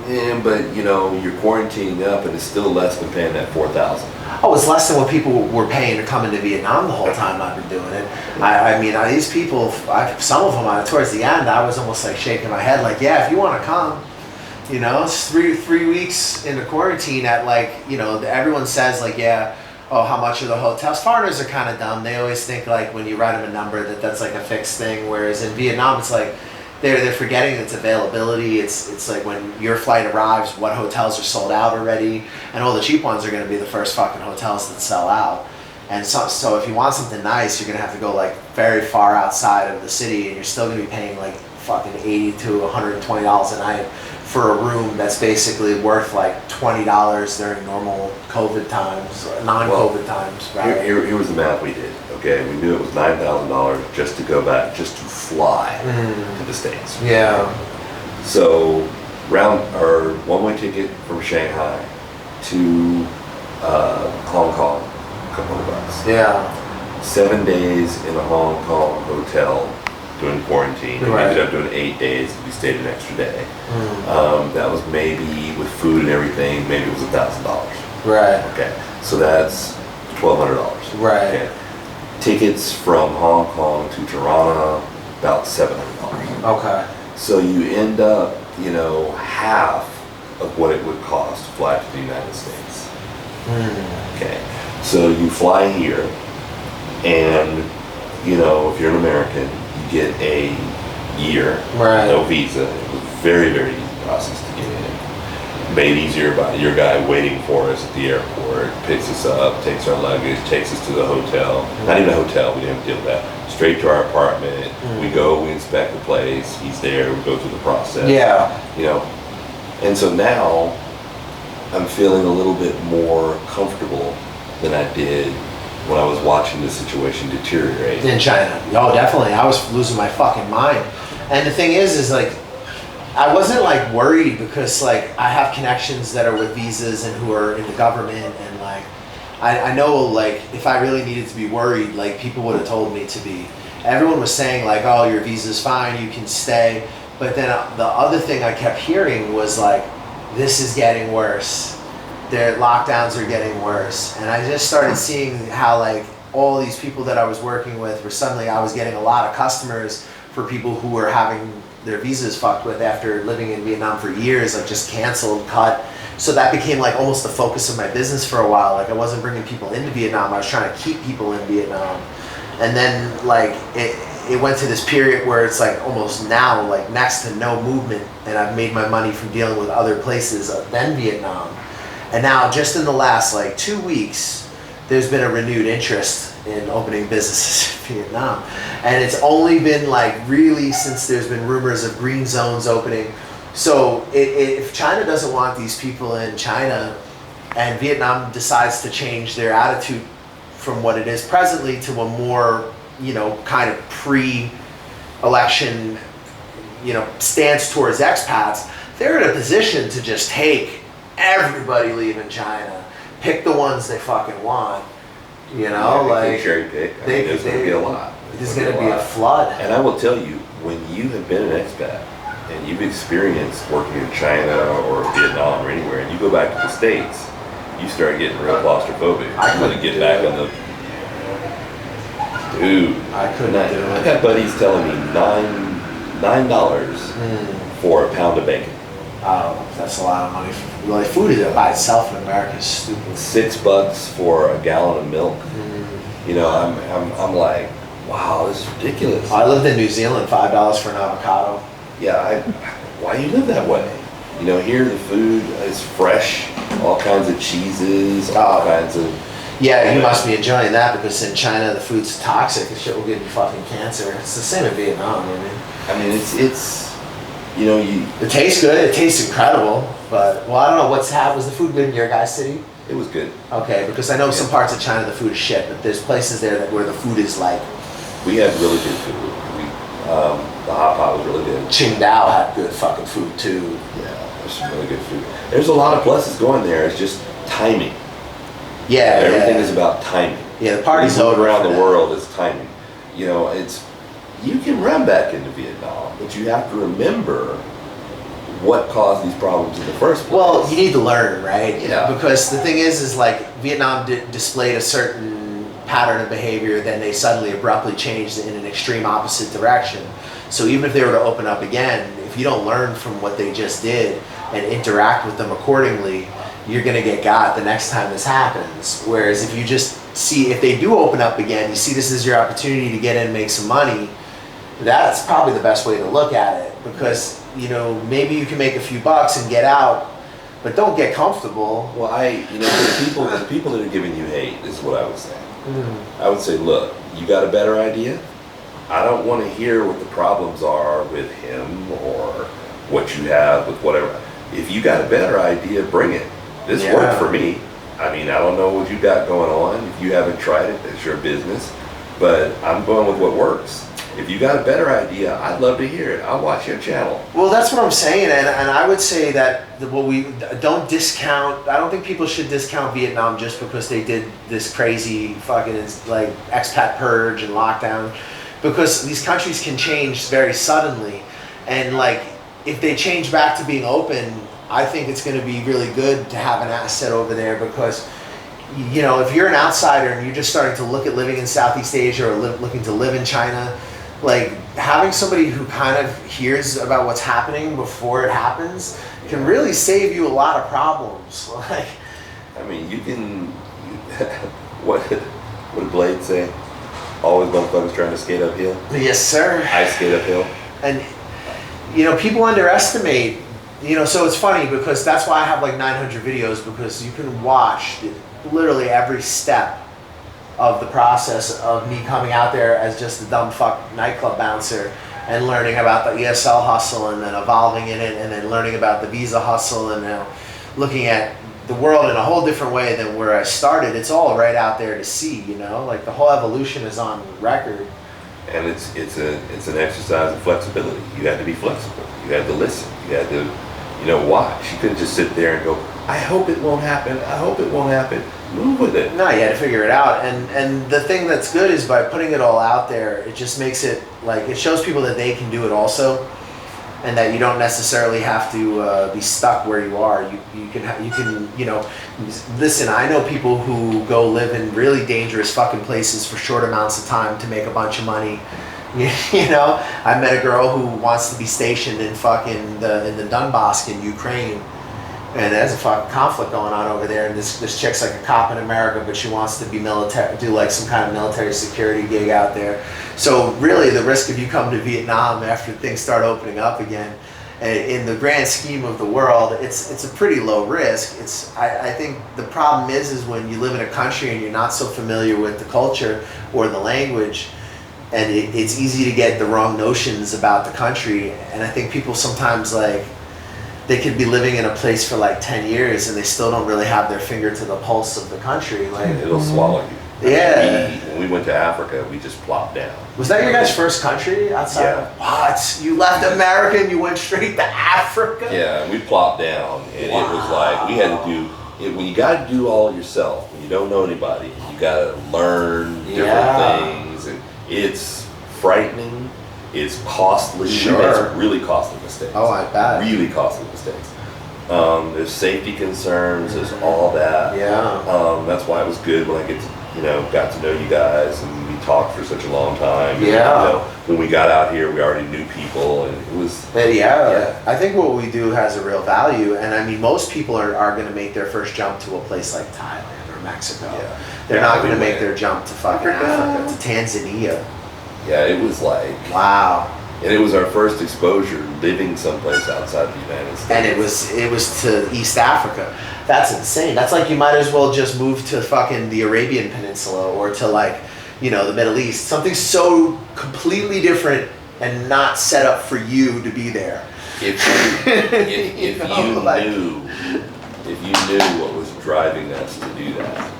Yeah, but you're quarantining up, and it's still less than paying that $4,000. Oh, it's less than what people were paying to come into Vietnam the whole time I've been doing it. I mean, these people, some of them, towards the end, I was almost like shaking my head, like, yeah, if you want to come, it's three weeks into quarantine at everyone says like, yeah, oh, how much are the hotels? Foreigners are kind of dumb. They always think like when you write them a number that's like a fixed thing, whereas in Vietnam it's like, they're forgetting its availability. It's like when your flight arrives, what hotels are sold out already, and all the cheap ones are going to be the first fucking hotels that sell out. And so if you want something nice, you're going to have to go like very far outside of the city, and you're still going to be paying like fucking $80 to $120 a night for a room that's basically worth like $20 during normal COVID times, or non-COVID times. Right? Here was the math we did. Okay, we knew it was $9,000 just to go back, just to fly to the States. Yeah. So one-way ticket from Shanghai to Hong Kong, a couple of bucks. Yeah. 7 days in a Hong Kong hotel doing quarantine. We Right. ended up doing 8 days. We stayed an extra day. That was maybe, with food and everything, maybe it was $1,000. Right. Okay, so that's $1,200. Right. Okay. Tickets from Hong Kong to Tirana, about $700. Okay. So you end up, half of what it would cost to fly to the United States. Okay, so you fly here, and if you're an American, you get a year, Right. no visa. It was a very, very easy process to get in. Made easier by your guy waiting for us at the airport, picks us up, takes our luggage, takes us to the hotel. Not even a hotel, we didn't deal with that. Straight to our apartment. We go, we inspect the place. He's there. We go through the process. Yeah. And so now I'm feeling a little bit more comfortable than I did when I was watching the situation deteriorate. In China. Oh, definitely. I was losing my fucking mind. And the thing is like, I wasn't like worried because like I have connections that are with visas and who are in the government, and like I know like if I really needed to be worried, like people would have told me to be. Everyone was saying like, oh, your visa's fine, you can stay. But then the other thing I kept hearing was like, this is getting worse. Their lockdowns are getting worse. And I just started seeing how like all these people that I was working with were suddenly, I was getting a lot of customers for people who were having their visas fucked with after living in Vietnam for years, like just canceled, cut. So that became like almost the focus of my business for a while. Like I wasn't bringing people into Vietnam, I was trying to keep people in Vietnam. And then like it went to this period where it's like almost now like next to no movement, and I've made my money from dealing with other places than Vietnam. And now just in the last like 2 weeks, there's been a renewed interest in opening businesses in Vietnam. And it's only been like really since there's been rumors of green zones opening. So if China doesn't want these people in China, and Vietnam decides to change their attitude from what it is presently to a more, kind of pre-election, stance towards expats, they're in a position to just take everybody leaving China, pick the ones they fucking want, They like can cherry pick. There's going to be a lot. There's going to be a flood. And I will tell you, when you have been an expat and you've experienced working in China or Vietnam or anywhere, and you go back to the States, you start getting real claustrophobic. I You want couldn't to get do back it. on the... Dude. I couldn't do it. I got buddies telling me $9 for a pound of bacon. Oh, that's a lot of money. Like food is by itself in America is stupid. $6 for a gallon of milk. I'm like, wow, this is ridiculous. I lived in New Zealand, $5 for an avocado. Yeah, why you live that way? Here the food is fresh, all kinds of cheeses, all kinds of... Yeah, you must be enjoying that because in China the food's toxic. The shit will give you fucking cancer. It's the same in Vietnam, it's It tastes good. It tastes incredible. But I don't know was the food good in your guys' city? it was good. Okay, because I know some parts of China the food is shit, but there's places there where the food is like We had really good food. The hot pot was really good. Qingdao had good fucking food too. Yeah, there's some really good food. There's a lot of pluses going there. It's just timing. Yeah, Everything yeah. is about timing. Yeah, the party's When you over move around for the that. world is timing. You can run back into Vietnam, but you have to remember what caused these problems in the first place. Well, you need to learn, right? Yeah. Because the thing is like Vietnam displayed a certain pattern of behavior, then they suddenly abruptly changed in an extreme opposite direction. So even if they were to open up again, if you don't learn from what they just did and interact with them accordingly, you're gonna get got the next time this happens. Whereas if you just see, if they do open up again, you see this is your opportunity to get in and make some money, that's probably the best way to look at it. Because, maybe you can make a few bucks and get out, but don't get comfortable. Well, the people that are giving you hate is what I would say. I would say, look, you got a better idea? I don't want to hear what the problems are with him or what you have with whatever. If you got a better idea, bring it. This worked for me. I don't know what you got going on. If you haven't tried it, that's your business. But I'm going with what works. if you got a better idea, I'd love to hear it. I'll watch your channel. Well, that's what I'm saying, and I would say that we don't discount. I don't think people should discount Vietnam just because they did this crazy fucking like expat purge and lockdown, because these countries can change very suddenly, and like if they change back to being open, I think it's going to be really good to have an asset over there, because you know, if you're an outsider and you're just starting to look at living in Southeast Asia or looking to live in China, like having somebody who kind of hears about what's happening before it happens can really save you a lot of problems. Like, I mean, what did Blade say? Always motherfuckers trying to skate uphill. yes, sir. I skate uphill. And you know, people underestimate. You know, so it's funny because that's why I have like 900 videos, because you can watch literally every step of the process of me coming out there as just a dumb fuck nightclub bouncer and learning about the ESL hustle and then evolving in it and then learning about the visa hustle and now looking at the world in a whole different way than where I started. It's all right out there to see, you know, like the whole evolution is on record. And it's an exercise of flexibility. You had to be flexible. You had to listen. You had to, you know, watch. You couldn't just sit there and go, I hope it won't happen. I hope it won't happen. Move with it. No, you had to figure it out. And the thing that's good is by putting it all out there, it just makes it like, it shows people that they can do it also, and that you don't necessarily have to be stuck where you are. You can you know, listen, I know people who go live in really dangerous fucking places for short amounts of time to make a bunch of money. You know, I met a girl who wants to be stationed in fucking in the Donbass in Ukraine. And there's a fucking conflict going on over there, and this chick's like a cop in America, but she wants to be military, do like some kind of military security gig out there. So really, the risk of you coming to Vietnam after things start opening up again, in the grand scheme of the world, it's a pretty low risk. I think the problem is when you live in a country and you're not so familiar with the culture or the language, and it's easy to get the wrong notions about the country. And I think people sometimes like, they could be living in a place for like 10 years and they still don't really have their finger to the pulse of the country. Like, it'll swallow you. Yeah. When we went to Africa, we just plopped down. Was that your guys' first country outside? Yeah. What? You left America and you went straight to Africa? Yeah, we plopped down, and It was like, we had to do, when you got to do all yourself, when you don't know anybody, you got to learn different things, and it's frightening. It's costly. Sure. It's really costly mistakes. Oh, I bet. Really costly mistakes. There's safety concerns. There's all that. Yeah. That's why it was good when I got to know you guys, and we talked for such a long time. And, Yeah. you know, when we got out here, we already knew people, and it was. Yeah. I think what we do has a real value, and I mean, most people are going to make their first jump to a place like Thailand or Mexico. Yeah. They're not going to make their jump to fucking Africa, to Tanzania. Yeah, it was like. Wow. And it was our first exposure living someplace outside the United States. And it was to East Africa. That's insane. That's like you might as well just move to fucking the Arabian Peninsula or to like, you know, the Middle East. Something so completely different and not set up for you to be there. If you knew what was driving us to do that,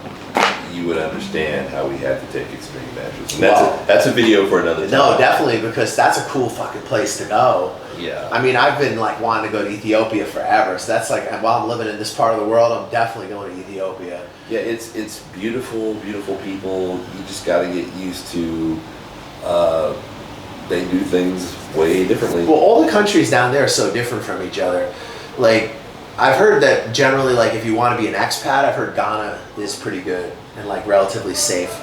you would understand how we had to take extreme measures. And that's a video for another time. No, definitely, because that's a cool fucking place to go. Yeah. I mean, I've been like wanting to go to Ethiopia forever. So that's like, while I'm living in this part of the world, I'm definitely going to Ethiopia. Yeah, it's beautiful, beautiful people. You just got to get used to. They do things way differently. Well, all the countries down there are so different from each other. Like, I've heard that generally, like, if you want to be an expat, I've heard Ghana is pretty good and like relatively safe.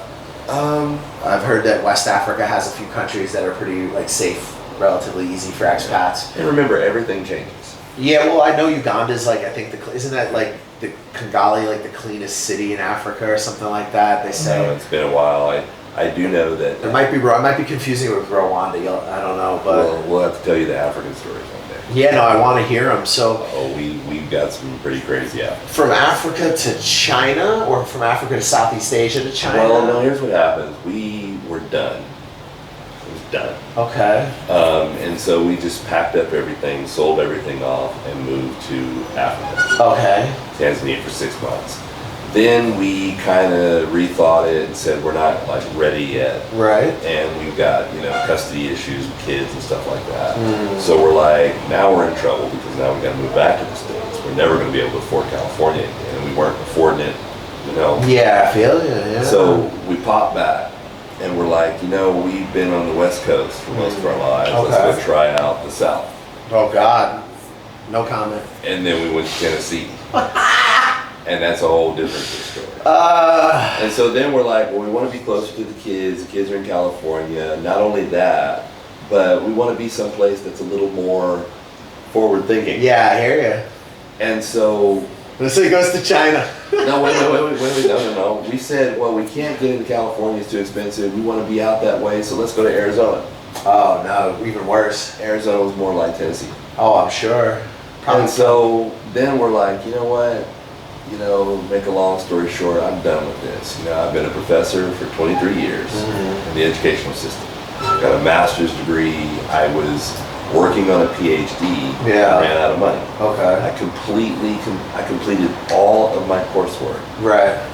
I've heard that West Africa has a few countries that are pretty like safe, relatively easy for expats. And remember, everything changes. Yeah, well, I know Uganda's like, I think isn't that like the Kigali, like the cleanest city in Africa or something like that? They say. No, it's been a while. I do know that. It might be. I might be confusing it with Rwanda. I don't know, but we'll have to tell you the African stories one day. Yeah, no, I want to hear them. So. Oh, we've got some pretty crazy Africans. From Africa to China, or from Africa to Southeast Asia to China? Well, no. Here's what happens. We were done. It was done. Okay. And so we just packed up everything, sold everything off, and moved to Africa. Okay. Tanzania for 6 months. Then we kind of rethought it and said we're not like ready yet. Right. And we've got, custody issues with kids and stuff like that. So we're like, now we're in trouble because now we got to move back to the States. We're never going to be able to afford California again. And we weren't affording it, Yeah, I feel you, yeah. So we popped back and we're like, we've been on the West Coast for most of our lives. Okay. Let's go try out the South. Oh, God. No comment. And then we went to Tennessee. And that's a whole different story. And so then we're like, well, we want to be closer to the kids. The kids are in California. Not only that, but we want to be someplace that's a little more forward thinking. Yeah, I hear you. And so... So he goes to China. No, wait, no. We said, well, we can't get into California. It's too expensive. We want to be out that way, so let's go to Arizona. Oh, no, even worse. Arizona was more like Tennessee. Oh, I'm sure. And so then we're like, you know what? Make a long story short, I'm done with this. I've been a professor for 23 years in the educational system. Got a master's degree. I was working on a PhD. Yeah. I ran out of money. Okay. I completed all of my coursework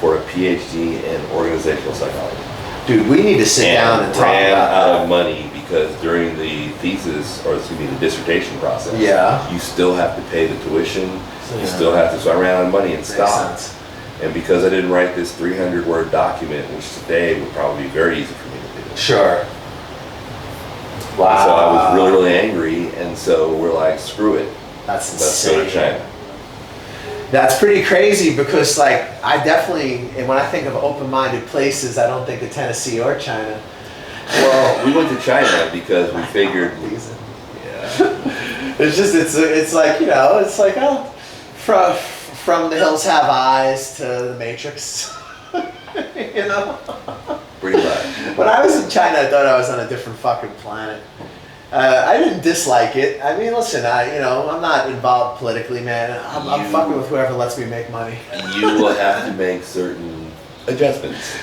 for a PhD in organizational psychology. Dude, we need to sit down and talk about ran that. out of money because during the thesis, or excuse me, the dissertation process, you still have to pay the tuition. You still have to, so I ran out of money and stopped. Sense. And because I didn't write this 300-word document, which today would probably be very easy for me to do. Sure. Wow. And so I was really, really angry, and so we're like, screw it. That's Let's insane. go to China. That's pretty crazy because, I definitely, and when I think of open-minded places, I don't think of Tennessee or China. Well, we went to China because we figured, It's like, oh, from the hills have eyes to the Matrix, pretty much. When I was in China, I thought I was on a different fucking planet. I didn't dislike it. I mean, listen, I'm not involved politically, man. I'm fucking with whoever lets me make money. You will have to make certain adjustments.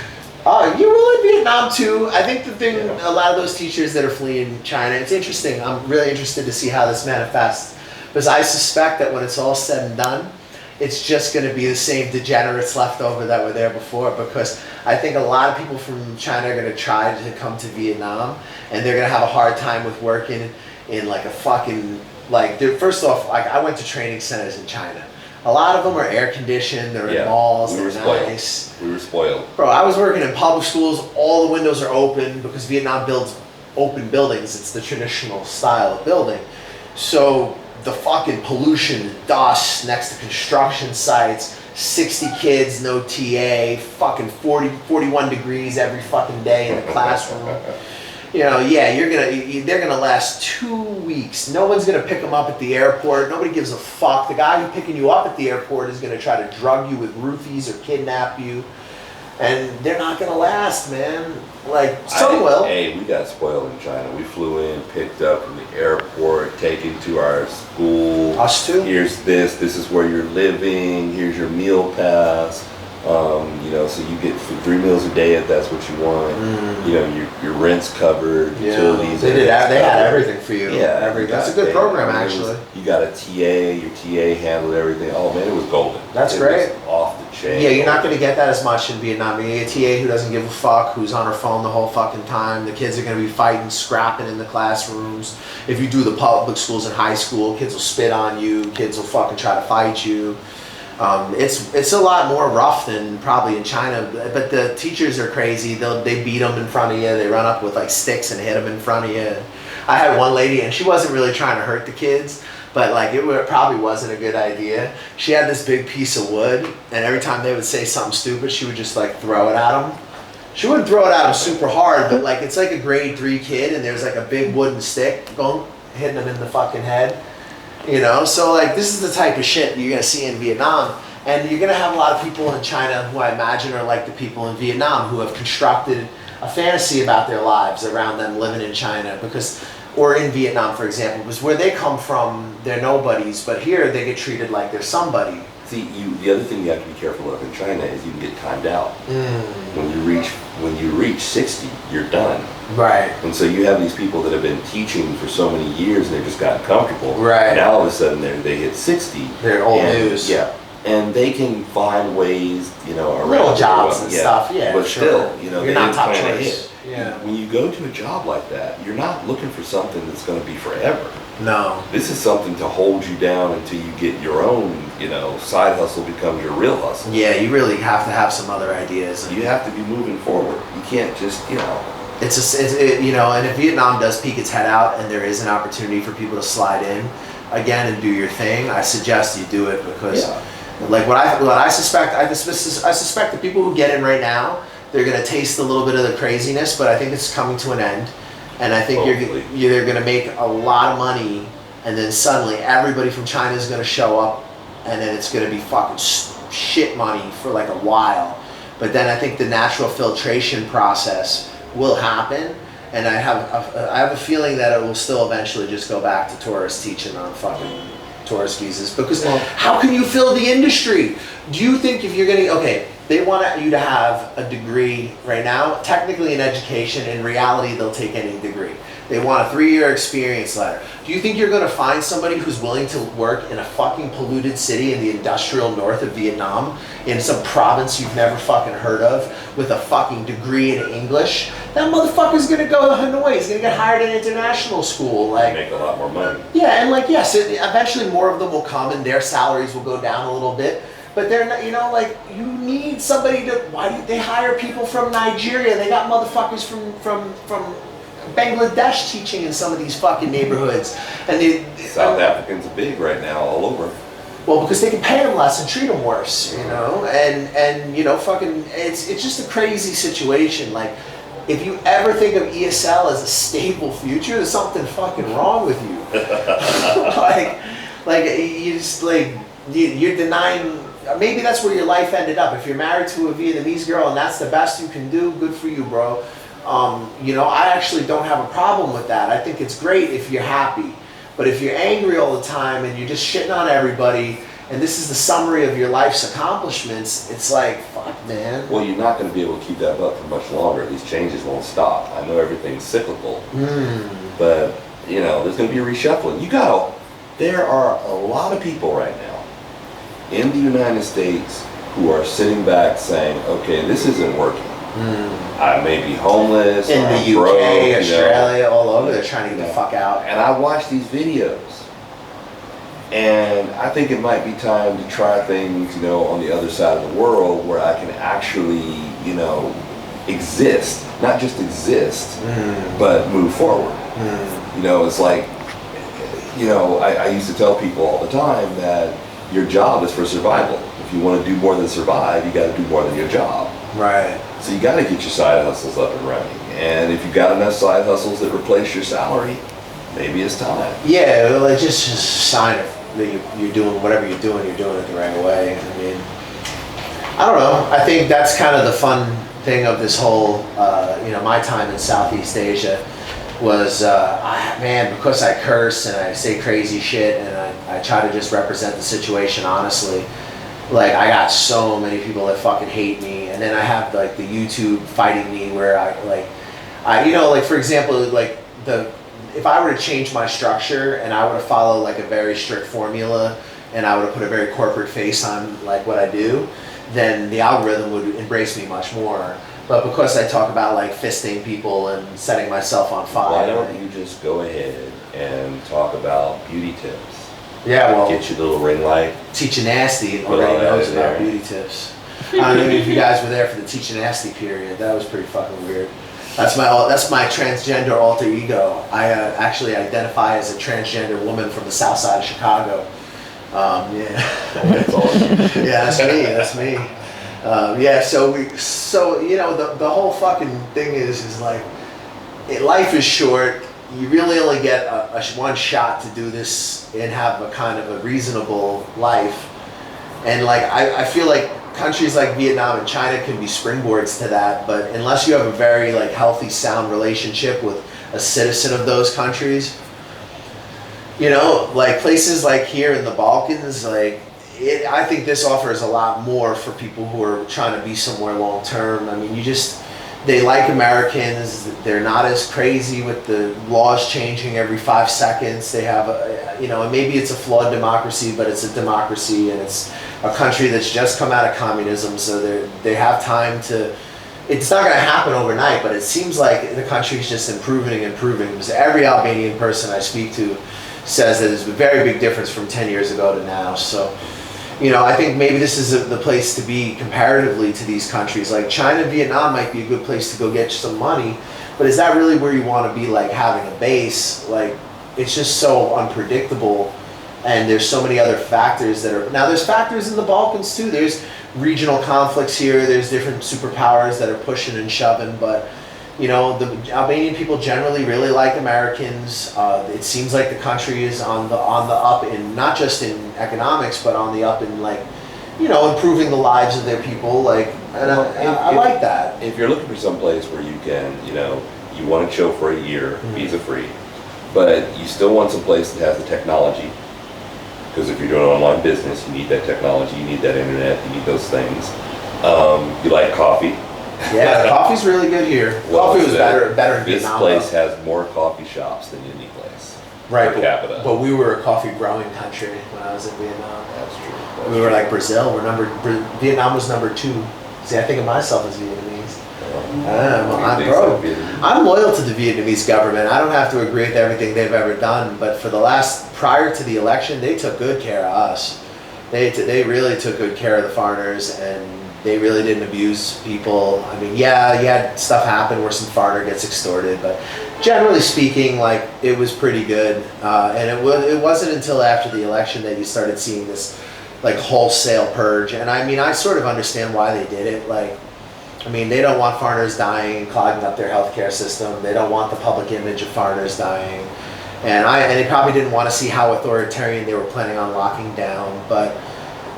You will in Vietnam too. I think the thing, a lot of those teachers that are fleeing China, it's interesting. I'm really interested to see how this manifests. Because I suspect that when it's all said and done, it's just going to be the same degenerates left over that were there before. Because I think a lot of people from China are going to try to come to Vietnam, and they're going to have a hard time with working in like a fucking, first off, I went to training centers in China. A lot of them are air conditioned, they're in malls, they're nice. We were spoiled. Bro, I was working in public schools, all the windows are open because Vietnam builds open buildings. It's the traditional style of building. So the fucking pollution, the dust next to construction sites, 60 kids, no TA, fucking 41 degrees every fucking day in the classroom. They're gonna last 2 weeks. No one's gonna pick them up at the airport. Nobody gives a fuck. The guy who's picking you up at the airport is gonna try to drug you with roofies or kidnap you. And they're not gonna last, man. Some will. Hey, we got spoiled in China. We flew in, picked up from the airport, taken to our school. Us too? Here's this is where you're living, here's your meal pass. So you get 3 meals a day if that's what you want. Your rent's covered, utilities. They had everything for you. Yeah, That's a good program, actually. You got a TA. Your TA handled everything. Oh man, it was golden. That's it great. Was off the chain. Yeah, you're not going to get that as much in Vietnam. You get a TA who doesn't give a fuck, who's on her phone the whole fucking time. The kids are going to be fighting, scrapping in the classrooms. If you do the public schools in high school, kids will spit on you. Kids will fucking try to fight you. It's a lot more rough than probably in China, but the teachers are crazy. They beat them in front of you. They run up with sticks and hit them in front of you. I had one lady, and she wasn't really trying to hurt the kids, but it probably wasn't a good idea. She had this big piece of wood, and every time they would say something stupid, she would just throw it at them. She wouldn't throw it at them super hard, but it's like a grade 3 kid, and there's a big wooden stick hitting them in the fucking head. So this is the type of shit you're gonna see in Vietnam, and you're gonna have a lot of people in China who I imagine are like the people in Vietnam who have constructed a fantasy about their lives around them living in China or in Vietnam, for example, because where they come from, they're nobodies, but here they get treated like they're somebody. See, the other thing you have to be careful of in China is you can get timed out. When you reach 60, you're done. Right. And so you have these people that have been teaching for so many years and they've just gotten comfortable. Right. And now all of a sudden they hit 60. They're old news. Yeah. and they can find ways, around little jobs and yeah. stuff. Yeah, But sure. still, You're they not didn't top plan choice. ahead. Yeah. When you go to a job like that, you're not looking for something that's going to be forever. No. This is something to hold you down until you get your own, side hustle becomes your real hustle. Yeah, you really have to have some other ideas. You have to be moving forward. You can't just, and if Vietnam does peek its head out and there is an opportunity for people to slide in again and do your thing, I suggest you do it because, like what I suspect the people who get in right now, they're gonna taste a little bit of the craziness, but I think it's coming to an end, and I think you're gonna make a lot of money, and then suddenly everybody from China is gonna show up, and then it's gonna be fucking shit money for like a while, but then I think the natural filtration process will happen, and I have a feeling that it will still eventually just go back to tourists teaching on fucking tourist visas, because how can you fill the industry? Do you think if you're getting, they want you to have a degree right now, technically in education, in reality they'll take any degree. They want a 3-year experience letter. Do you think you're gonna find somebody who's willing to work in a fucking polluted city in the industrial north of Vietnam, in some province you've never fucking heard of, with a fucking degree in English? That motherfucker's gonna go to Hanoi, he's gonna get hired at international school. Make a lot more money. Yeah, and yes, eventually more of them will come and their salaries will go down a little bit. But they're not, you need somebody to, why do they hire people from Nigeria? They got motherfuckers from Bangladesh teaching in some of these fucking neighborhoods. And South Africans are big right now all over. Well, because they can pay them less and treat them worse, and fucking, it's just a crazy situation. Like, if you ever think of ESL as a stable future, there's something fucking wrong with you. You just you're denying. Maybe that's where your life ended up. If you're married to a Vietnamese girl and that's the best you can do, good for you, bro. I actually don't have a problem with that. I think it's great if you're happy. But if you're angry all the time and you're just shitting on everybody, and this is the summary of your life's accomplishments, it's like, fuck, man. Well, you're not going to be able to keep that up for much longer. These changes won't stop. I know everything's cyclical, but there's going to be a reshuffling. There are a lot of people right now in the United States who are sitting back saying, okay, this isn't working. I may be homeless. In the UK, broke, Australia, all over, they're trying to get the fuck out. And I watch these videos, and I think it might be time to try things, on the other side of the world where I can actually, exist, not just exist, but move forward. It's like, I used to tell people all the time that your job is for survival. If you want to do more than survive, you got to do more than your job. Right. So you got to get your side hustles up and running. And if you've got enough side hustles that replace your salary, maybe it's time. Yeah, well, it's just a sign that you're doing whatever you're doing it the right way. I mean, I don't know. I think that's kind of the fun thing of this whole, my time in Southeast Asia was, because I curse and I say crazy shit and I try to just represent the situation honestly. Like, I got so many people that fucking hate me, and then I have the YouTube fighting me where for example, if I were to change my structure and I were to follow a very strict formula and I were to put a very corporate face on what I do, then the algorithm would embrace me much more. But because I talk about fisting people and setting myself on fire. Why don't you just go ahead and talk about beauty tips? Yeah, well, get your little ring light. Teach Nasty already knows about beauty tips. I don't know if you guys were there for the Teach Nasty period. That was pretty fucking weird. That's my transgender alter ego. I actually identify as a transgender woman from the south side of Chicago. That's awesome. Yeah, that's me. The whole fucking thing is life is short. You really only get one shot to do this and have a kind of a reasonable life. And I feel like countries like Vietnam and China can be springboards to that, but unless you have a very healthy, sound relationship with a citizen of those countries, places like here in the Balkans, I think this offers a lot more for people who are trying to be somewhere long term. I mean, they like Americans. They're not as crazy with the laws changing every 5 seconds. They have, and maybe it's a flawed democracy, but it's a democracy, and it's a country that's just come out of communism, so they have time to. It's not going to happen overnight, but it seems like the country's just improving. Because every Albanian person I speak to says that there's a very big difference from 10 years ago to now. So. I think maybe this is the place to be comparatively to these countries. Like China, Vietnam might be a good place to go get some money, but is that really where you want to be, like having a base? Like, it's just so unpredictable, and there's so many other factors that are... Now, there's factors in the Balkans too. There's regional conflicts here. There's different superpowers that are pushing and shoving, but... the Albanian people generally really like Americans. It seems like the country is on the up in not just in economics, but on the up in improving the lives of their people. I like that. If you're looking for some place where you can, you want to chill for a year, visa free, but you still want some place that has the technology. Because if you're doing online business, you need that technology, you need that internet, you need those things. You like coffee. Yeah, the coffee's really good here. Coffee was better in Vietnam. This place has more coffee shops than any place. Right, per capita. But we were a coffee growing country when I was in Vietnam. That's true. We were like Brazil. Vietnam was number 2. See, I think of myself as Vietnamese. I'm loyal to the Vietnamese government. I don't have to agree with everything they've ever done, but prior to the election, they took good care of us. They really took good care of the foreigners, and they really didn't abuse people. I mean, yeah, you had stuff happen where some foreigner gets extorted, but generally speaking, it was pretty good. And it wasn't until after the election that you started seeing this wholesale purge. And I mean, I sort of understand why they did it. They don't want foreigners dying and clogging up their healthcare system. They don't want the public image of foreigners dying. And they probably didn't want to see how authoritarian they were planning on locking down. But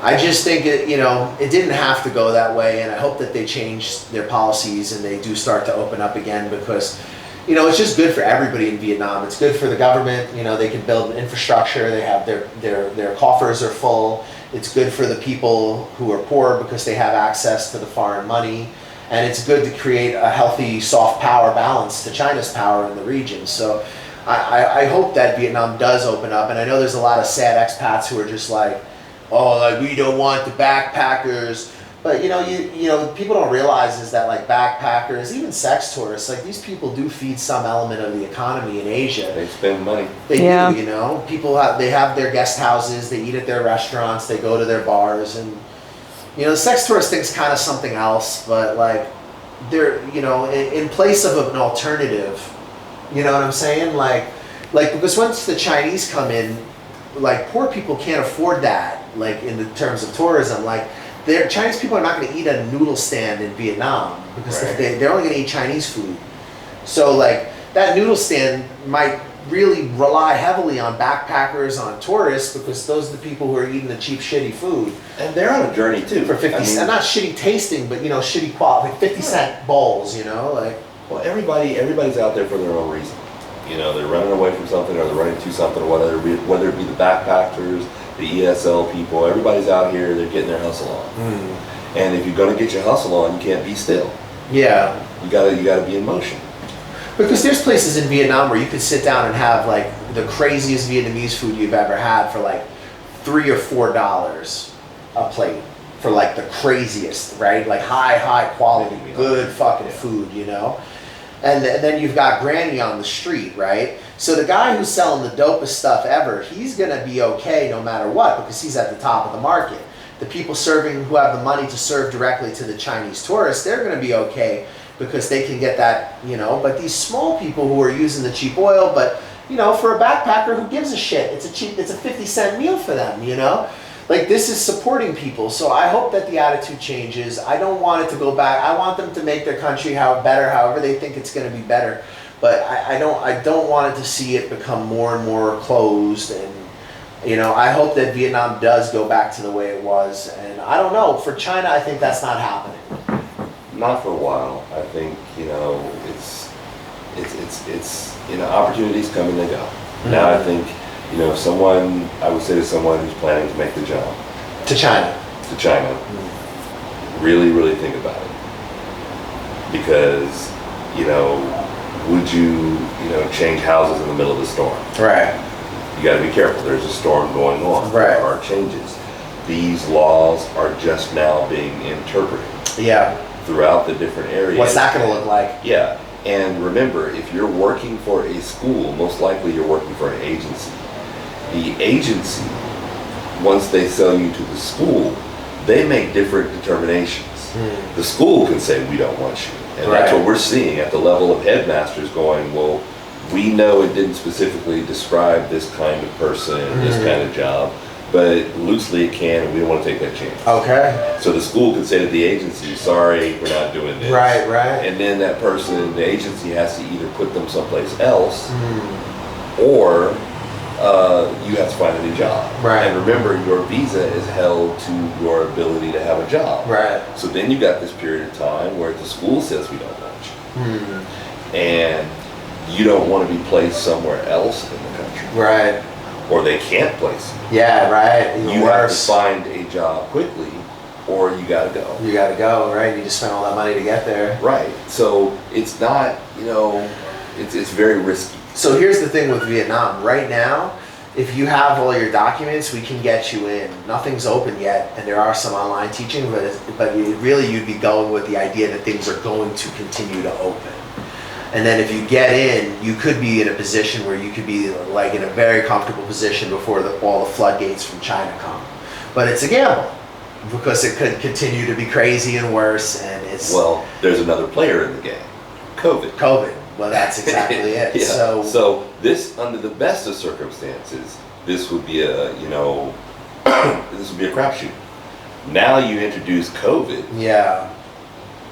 I just think it didn't have to go that way, and I hope that they change their policies and they do start to open up again, because it's just good for everybody in Vietnam. It's good for the government. They can build infrastructure. They have their coffers are full. It's good for the people who are poor because they have access to the foreign money, and it's good to create a healthy soft power balance to China's power in the region. So I hope that Vietnam does open up, and I know there's a lot of sad expats who are just we don't want the backpackers. But people don't realize is that backpackers, even sex tourists, these people do feed some element of the economy in Asia. They spend money. They do, people they have their guest houses, they eat at their restaurants, they go to their bars, and the sex tourist thing's kind of something else, but they're in place of an alternative. You know what I'm saying? Because once the Chinese come in, poor people can't afford that. In the terms of tourism, Chinese people are not going to eat at a noodle stand in Vietnam because they're only going to eat Chinese food. So that noodle stand might really rely heavily on backpackers, on tourists, because those are the people who are eating the cheap, shitty food. And they're on a journey too. For 50 cents, not shitty tasting, but shitty quality, 50-cent bowls. Well, everybody's out there for their own reason. They're running away from something, or they're running to something, or whether it be the backpackers, the ESL people, everybody's out here, they're getting their hustle on. And if you're going to get your hustle on, you can't be still. Yeah. You gotta be in motion. Because there's places in Vietnam where you could sit down and have the craziest Vietnamese food you've ever had for $3 or $4 a plate for the craziest, right? High quality, good fucking food, And then you've got Granny on the street, right? So the guy who's selling the dopest stuff ever, he's going to be okay no matter what, because he's at the top of the market. The people who have the money to serve directly to the Chinese tourists, they're going to be okay because they can get that, But these small people who are using the cheap oil, but, for a backpacker, who gives a shit? It's a 50-cent meal for them, this is supporting people. So I hope that the attitude changes. I don't want it to go back. I want them to make their country better, however they think it's going to be better. But I don't want it to see it become more and more closed. And I hope that Vietnam does go back to the way it was. And I don't know, for China, I think that's not happening. Not for a while. I think it's opportunities come and they go. Now I think. I would say to someone who's planning to make the jump. To China. Really, really think about it. because, would you, change houses in the middle of the storm? Right. You got to be careful. There's a storm going on. Right. There are changes. These laws are just now being interpreted. Yeah. Throughout the different areas. What's that going to look like? Yeah. And remember, if you're working for a school, most likely you're working for an agency. The agency, once they sell you to the school, they make different determinations. The school can say, we don't want you. And that's what we're seeing at the level of headmasters going, well, we know it didn't specifically describe this kind of person, this kind of job, but loosely it can, and we don't want to take that chance. Okay. So the school can say to the agency, sorry, we're not doing this. Right. And then that person, the agency has to either put them someplace else, or you have to find a new job. Right. And remember, your visa is held to your ability to have a job. Right. So then you got this period of time where the school says we don't want you. And you don't want to be placed somewhere else in the country. Right. Or they can't place you. Yeah, right. Even You worse. have to find a job quickly, or you got to go. You got to go, right? You just spent all that money to get there. Right. So it's not, it's very risky. So here's the thing with Vietnam. Right now, if you have all your documents, we can get you in. Nothing's open yet, and there are some online teaching, but you'd be going with the idea that things are going to continue to open. And then if you get in, you could be in a position where you could be like in a very comfortable position before all the floodgates from China come. But it's a gamble, because it could continue to be crazy and worse, and it's... Well, there's another player in the game, COVID. Well, that's exactly it. Yeah. So this, under the best of circumstances, this would be a, this would be a crapshoot. Now you introduce COVID. Yeah.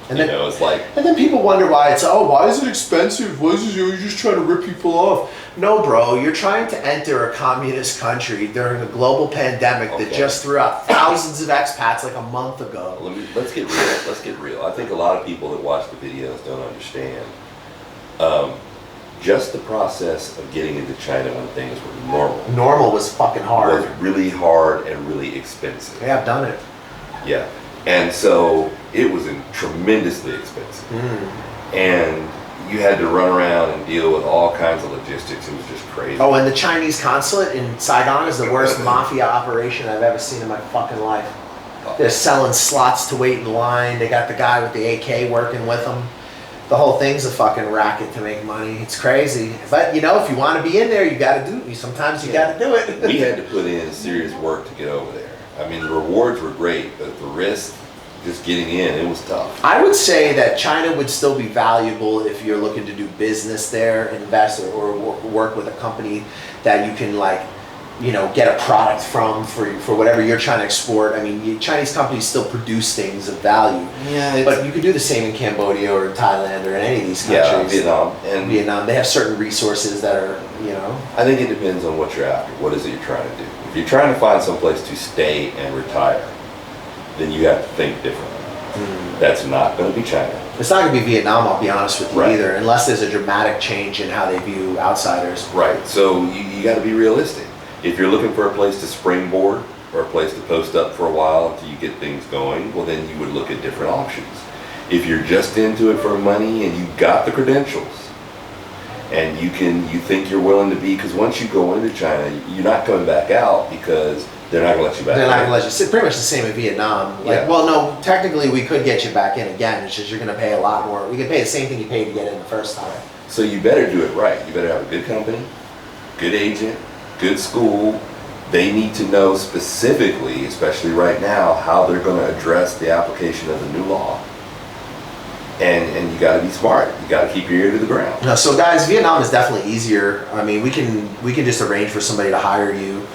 And then, it's like... And then people wonder why why is it expensive? Why is it, you're just trying to rip people off? No, bro, you're trying to enter a communist country during a global pandemic that just threw out thousands of expats like a month ago. Let's get real. Let's get real. I think a lot of people that watch the videos don't understand. Just the process of getting into China when things were normal. Normal was fucking hard. Was really hard and really expensive. Yeah, I've done it. Yeah. And so it was tremendously expensive. And you had to run around and deal with all kinds of logistics. It was just crazy. Oh, and the Chinese consulate in Saigon is the worst mafia operation I've ever seen in my fucking life. They're selling slots to wait in line. They got the guy with the AK working with them. The whole thing's a fucking racket to make money. It's crazy. But, if you want to be in there, you got to do it. Sometimes you got to do it. We had to put in serious work to get over there. I mean, the rewards were great, but the risk, just getting in, it was tough. I would say that China would still be valuable if you're looking to do business there, invest, or work with a company that you can get a product from for whatever you're trying to export. I mean, Chinese companies still produce things of value. Yeah, but you could do the same in Cambodia or Thailand or any of these countries. Yeah, Vietnam, they have certain resources that are, I think it depends on what you're after. What is it you're trying to do? If you're trying to find some place to stay and retire, then you have to think differently. That's not going to be China. It's not going to be Vietnam, I'll be honest with you, Right. either, unless there's a dramatic change in how they view outsiders. Right. So you got to be realistic. If you're looking for a place to springboard or a place to post up for a while until you get things going, well, then you would look at different options. If you're just into it for money and you got the credentials and you think you're willing to be, because once you go into China, you're not coming back out because they're not going to let you back in. They're not going to let you. It's pretty much the same in Vietnam. Well, no, technically we could get you back in again. It's just you're going to pay a lot more. We can pay the same thing you paid to get in the first time. So you better do it right. You better have a good company, good agent, good school. They need to know specifically, especially right now, how they're going to address the application of the new law. And you got to be smart. You got to keep your ear to the ground. No, so guys, Vietnam is definitely easier. I mean, we can just arrange for somebody to hire you,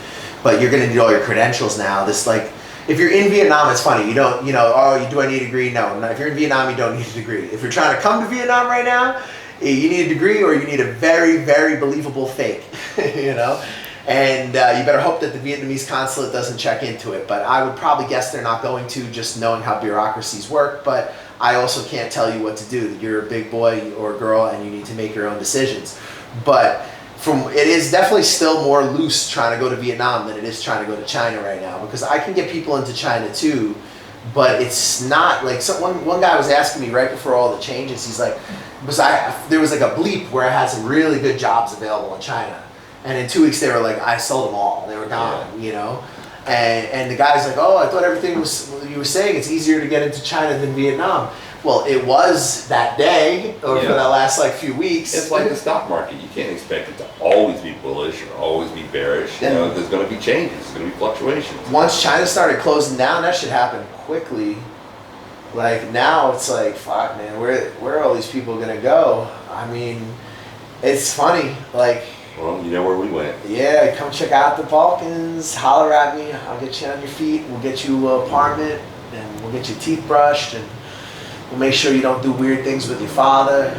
but you're going to need all your credentials now. If you're in Vietnam, it's funny. You don't, do I need a degree? No. If you're in Vietnam, you don't need a degree. If you're trying to come to Vietnam right now, you need a degree or you need a very, very believable fake, And you better hope that the Vietnamese consulate doesn't check into it. But I would probably guess they're not going to, just knowing how bureaucracies work. But I also can't tell you what to do. You're a big boy or girl and you need to make your own decisions. But it is definitely still more loose trying to go to Vietnam than it is trying to go to China right now. Because I can get people into China too but it's not like one guy was asking me right before all the changes. He's like, there was like a bleep where I had some really good jobs available in China, and in 2 weeks they were like, I sold them all. They were gone, you know. And the guy's like, oh, I thought everything was, you were saying it's easier to get into China than Vietnam. Well, it was that day, or for that last like few weeks. It's like the stock market. You can't expect it to always be bullish or always be bearish. You know, there's going to be changes. There's going to be fluctuations. Once China started closing down, that should happen quickly. Like now, it's like, fuck, man, where are all these people going to go? I mean, it's funny, like. Well, you know where we went. Yeah, come check out the Balkans. Holler at me. I'll get you on your feet. We'll get you an apartment, and we'll get your teeth brushed, and we'll make sure you don't do weird things with your father.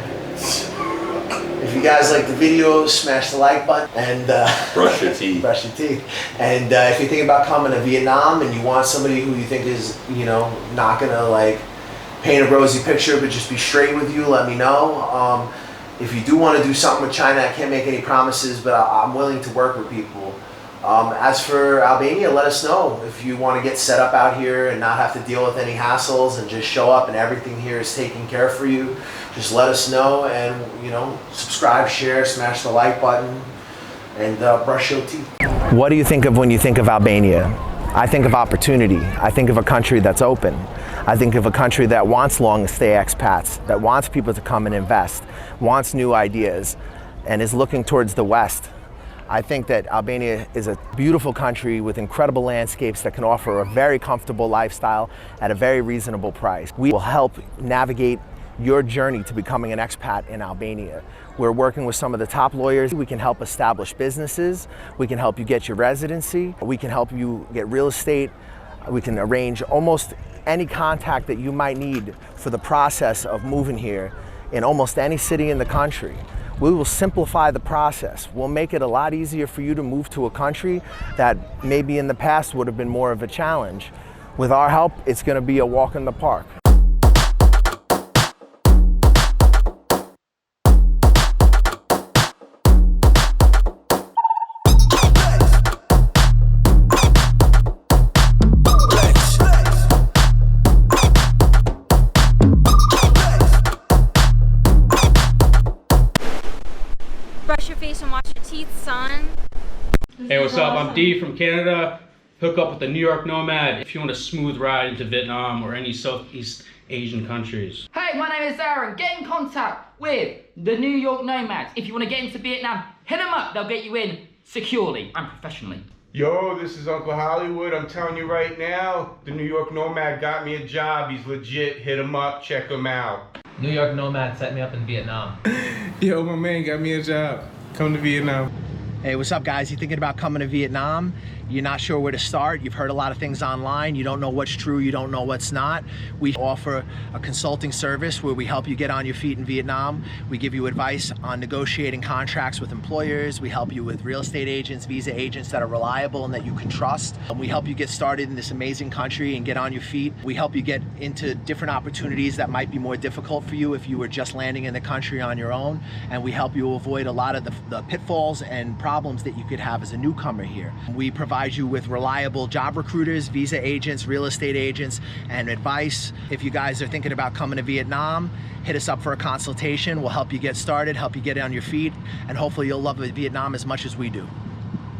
If you guys like the video, smash the like button and brush your teeth. Brush your teeth. And if you're thinking about coming to Vietnam and you want somebody who you think is, you know, not gonna like paint a rosy picture but just be straight with you, let me know. If you do want to do something with China, I can't make any promises, but I'm willing to work with people. As for Albania, let us know if you want to get set up out here and not have to deal with any hassles and just show up and everything here is taken care of for you. Just let us know, and you know, subscribe, share, smash the like button, and brush your teeth. What do you think of when you think of Albania? I think of opportunity. I think of a country that's open. I think of a country that wants long-stay expats, that wants people to come and invest, wants new ideas, and is looking towards the West. I think that Albania is a beautiful country with incredible landscapes that can offer a very comfortable lifestyle at a very reasonable price. We will help navigate your journey to becoming an expat in Albania. We're working with some of the top lawyers. We can help establish businesses. We can help you get your residency. We can help you get real estate. We can arrange almost any contact that you might need for the process of moving here in almost any city in the country. We will simplify the process. We'll make it a lot easier for you to move to a country that maybe in the past would have been more of a challenge. With our help, it's going to be a walk in the park. Brush your face and wash your teeth, son. Hey, what's up? I'm D from Canada. Hook up with the New York Nomad if you want a smooth ride into Vietnam or any Southeast Asian countries. Hey, my name is Aaron. Get in contact with the New York Nomads. If you want to get into Vietnam, hit them up. They'll get you in securely and professionally. Yo, this is Uncle Hollywood. I'm telling you right now, the New York Nomad got me a job. He's legit. Hit him up. Check him out. New York Nomad set me up in Vietnam. Yo, my man got me a job. Come to Vietnam. Hey, what's up, guys? You thinking about coming to Vietnam? You're not sure where to start. You've heard a lot of things online. You don't know what's true. You don't know what's not. We offer a consulting service where we help you get on your feet in Vietnam. We give you advice on negotiating contracts with employers. We help you with real estate agents, visa agents that are reliable and that you can trust. We help you get started in this amazing country and get on your feet. We help you get into different opportunities that might be more difficult for you if you were just landing in the country on your own. And we help you avoid a lot of the pitfalls and problems that you could have as a newcomer here. We provide you with reliable job recruiters, visa agents, real estate agents, and advice. If you guys are thinking about coming to Vietnam, hit us up for a consultation. We'll help you get started, help you get on your feet, and hopefully you'll love Vietnam as much as we do.